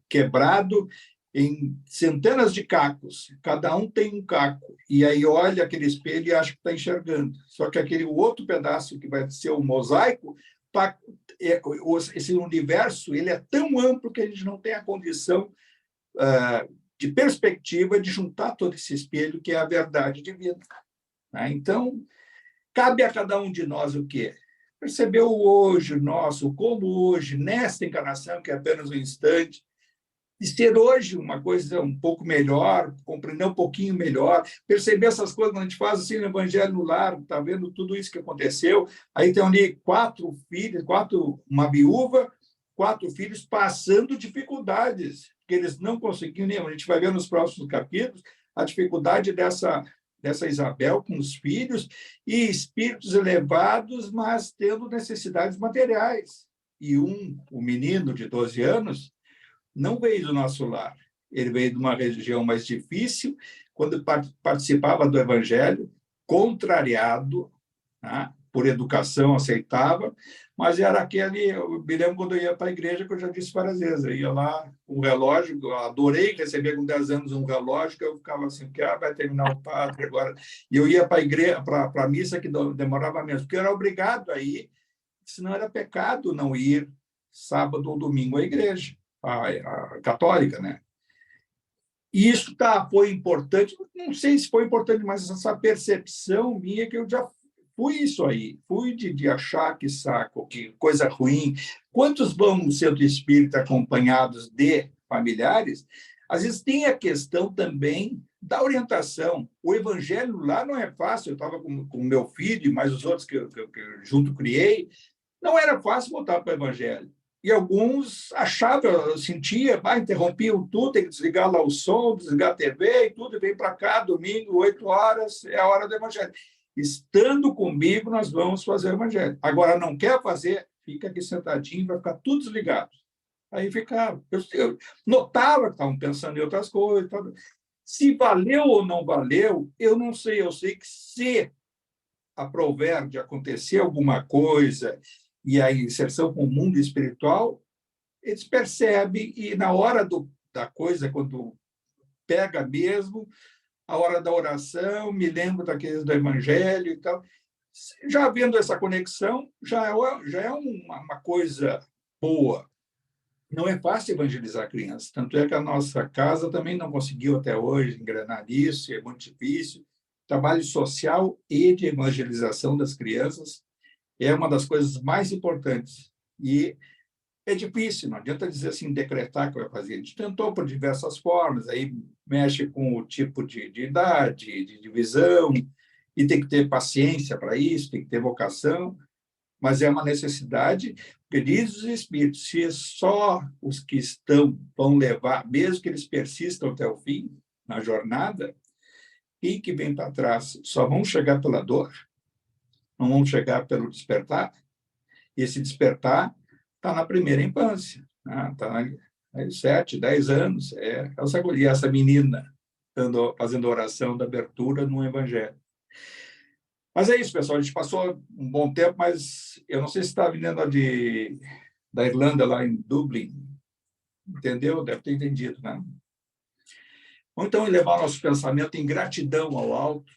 quebrado em centenas de cacos. Cada um tem um caco. E aí olha aquele espelho e acha que está enxergando. Só que aquele outro pedaço que vai ser o mosaico, esse universo ele é tão amplo que a gente não tem a condição de perspectiva de juntar todo esse espelho que é a verdade divina. Então, cabe a cada um de nós o quê? Perceber o hoje nosso, como hoje, nesta encarnação, que é apenas um instante, e ser hoje uma coisa um pouco melhor, compreender um pouquinho melhor, perceber essas coisas quando a gente faz assim no Evangelho no Lar, está vendo tudo isso que aconteceu, aí tem ali 4 filhos, uma viúva, 4 filhos passando dificuldades, que eles não conseguiam nem, a gente vai ver nos próximos capítulos, a dificuldade dessa Isabel com os filhos, e espíritos elevados, mas tendo necessidades materiais. E o menino de 12 anos, não veio do nosso lar. Ele veio de uma região mais difícil, quando participava do Evangelho, contrariado, por educação, aceitava, mas era aquele, eu me lembro quando eu ia para a igreja, que eu já disse várias vezes, eu ia lá, um relógio, eu adorei receber com 10 anos um relógio, que eu ficava assim, porque vai terminar o padre agora, e eu ia para a igreja, para a missa, que demorava menos, porque eu era obrigado a ir, senão era pecado não ir sábado ou domingo à igreja, a católica, né? E isso foi importante, não sei se foi importante, mas essa percepção minha que eu já fui isso aí, fui de achar que saco, que coisa ruim. Quantos vão no centro espírita acompanhados de familiares? Às vezes tem a questão também da orientação. O evangelho lá não é fácil, eu estava com o meu filho, mais os outros que eu junto criei, não era fácil voltar para o evangelho. E alguns achavam, eu sentia, interrompiam tudo, tem que desligar lá o som, desligar a TV e tudo, e vem para cá, domingo, 8 horas, é a hora do evangelho. Estando comigo, nós vamos fazer o evangelho. Agora, não quer fazer, fica aqui sentadinho, vai ficar tudo desligado. Aí ficava. Eu notava que estavam pensando em outras coisas. Se valeu ou não valeu, eu não sei. Eu sei que se aprouver de acontecer alguma coisa e a inserção com o mundo espiritual, eles percebem e na hora da coisa, quando pega mesmo, a hora da oração, me lembro daqueles do Evangelho e tal. Já havendo essa conexão, já é uma coisa boa. Não é fácil evangelizar crianças, tanto é que a nossa casa também não conseguiu até hoje engrenar nisso, é muito difícil. Trabalho social e de evangelização das crianças é uma das coisas mais importantes. E é difícil, não adianta dizer assim, decretar que vai fazer. A gente tentou por diversas formas, aí mexe com o tipo de idade, de visão, e tem que ter paciência para isso, tem que ter vocação, mas é uma necessidade, porque diz os Espíritos, se só os que estão vão levar, mesmo que eles persistam até o fim, na jornada, e que vem para trás só vão chegar pela dor, não vão chegar pelo despertar. E esse despertar está na primeira infância, está né? 7, 10 anos. E essa menina fazendo oração da abertura no Evangelho. Mas é isso, pessoal. A gente passou um bom tempo, mas eu não sei se está vindo da Irlanda, lá em Dublin. Entendeu? Deve ter entendido, né? Ou então elevar nosso pensamento em gratidão ao alto,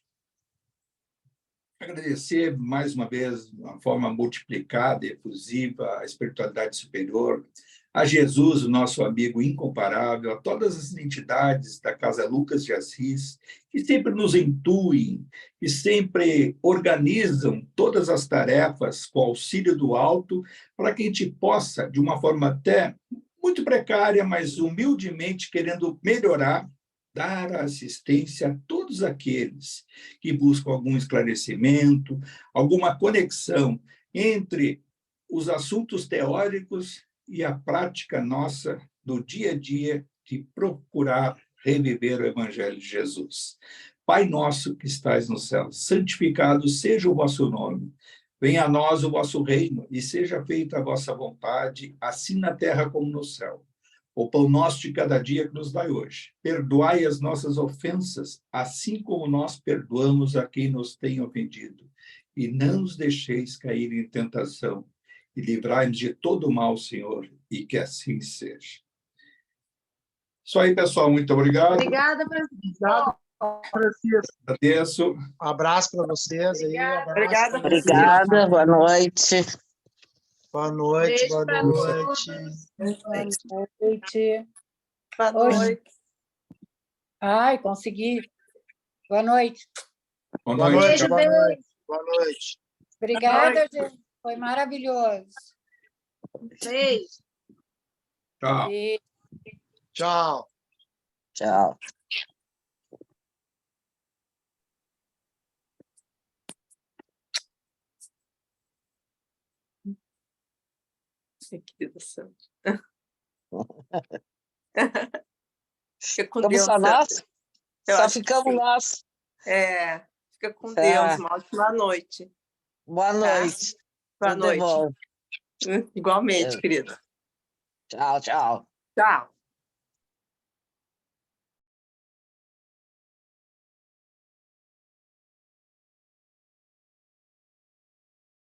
agradecer mais uma vez, de uma forma multiplicada, efusiva, a espiritualidade superior, a Jesus, o nosso amigo incomparável, a todas as entidades da Casa Lucas de Assis, que sempre nos intuem, que sempre organizam todas as tarefas com auxílio do alto, para que a gente possa, de uma forma até muito precária, mas humildemente querendo melhorar, dar assistência a todos aqueles que buscam algum esclarecimento, alguma conexão entre os assuntos teóricos e a prática nossa do dia a dia de procurar reviver o Evangelho de Jesus. Pai nosso que estais no céu, santificado seja o vosso nome. Venha a nós o vosso reino e seja feita a vossa vontade, assim na terra como no céu. O pão nosso de cada dia que nos dai hoje. Perdoai as nossas ofensas, assim como nós perdoamos a quem nos tem ofendido. E não nos deixeis cair em tentação. E livrai-nos de todo o mal, Senhor, e que assim seja. Isso aí, pessoal. Muito obrigado. Obrigada, Obrigado, Francisco. Agradeço. Um abraço para vocês aí. Obrigada. Obrigada, boa noite. Boa noite, Beijo boa pra noite. Boa noite. Boa noite. Ai, consegui. Boa noite. Boa Boa noite. noite, Beijo, boa beijo. noite. Boa noite. Obrigada, gente. Foi maravilhoso. Beijo. Tchau. E Tchau. Tchau. Que do céu. Fica com Ficamos Deus. só nós? Eu Só acho que ficamos sim. nós. Fica com Tá. Deus. Uma ótima noite. Boa noite. Boa Tudo de noite. bom. Igualmente, querida. Tchau, tchau. Tchau.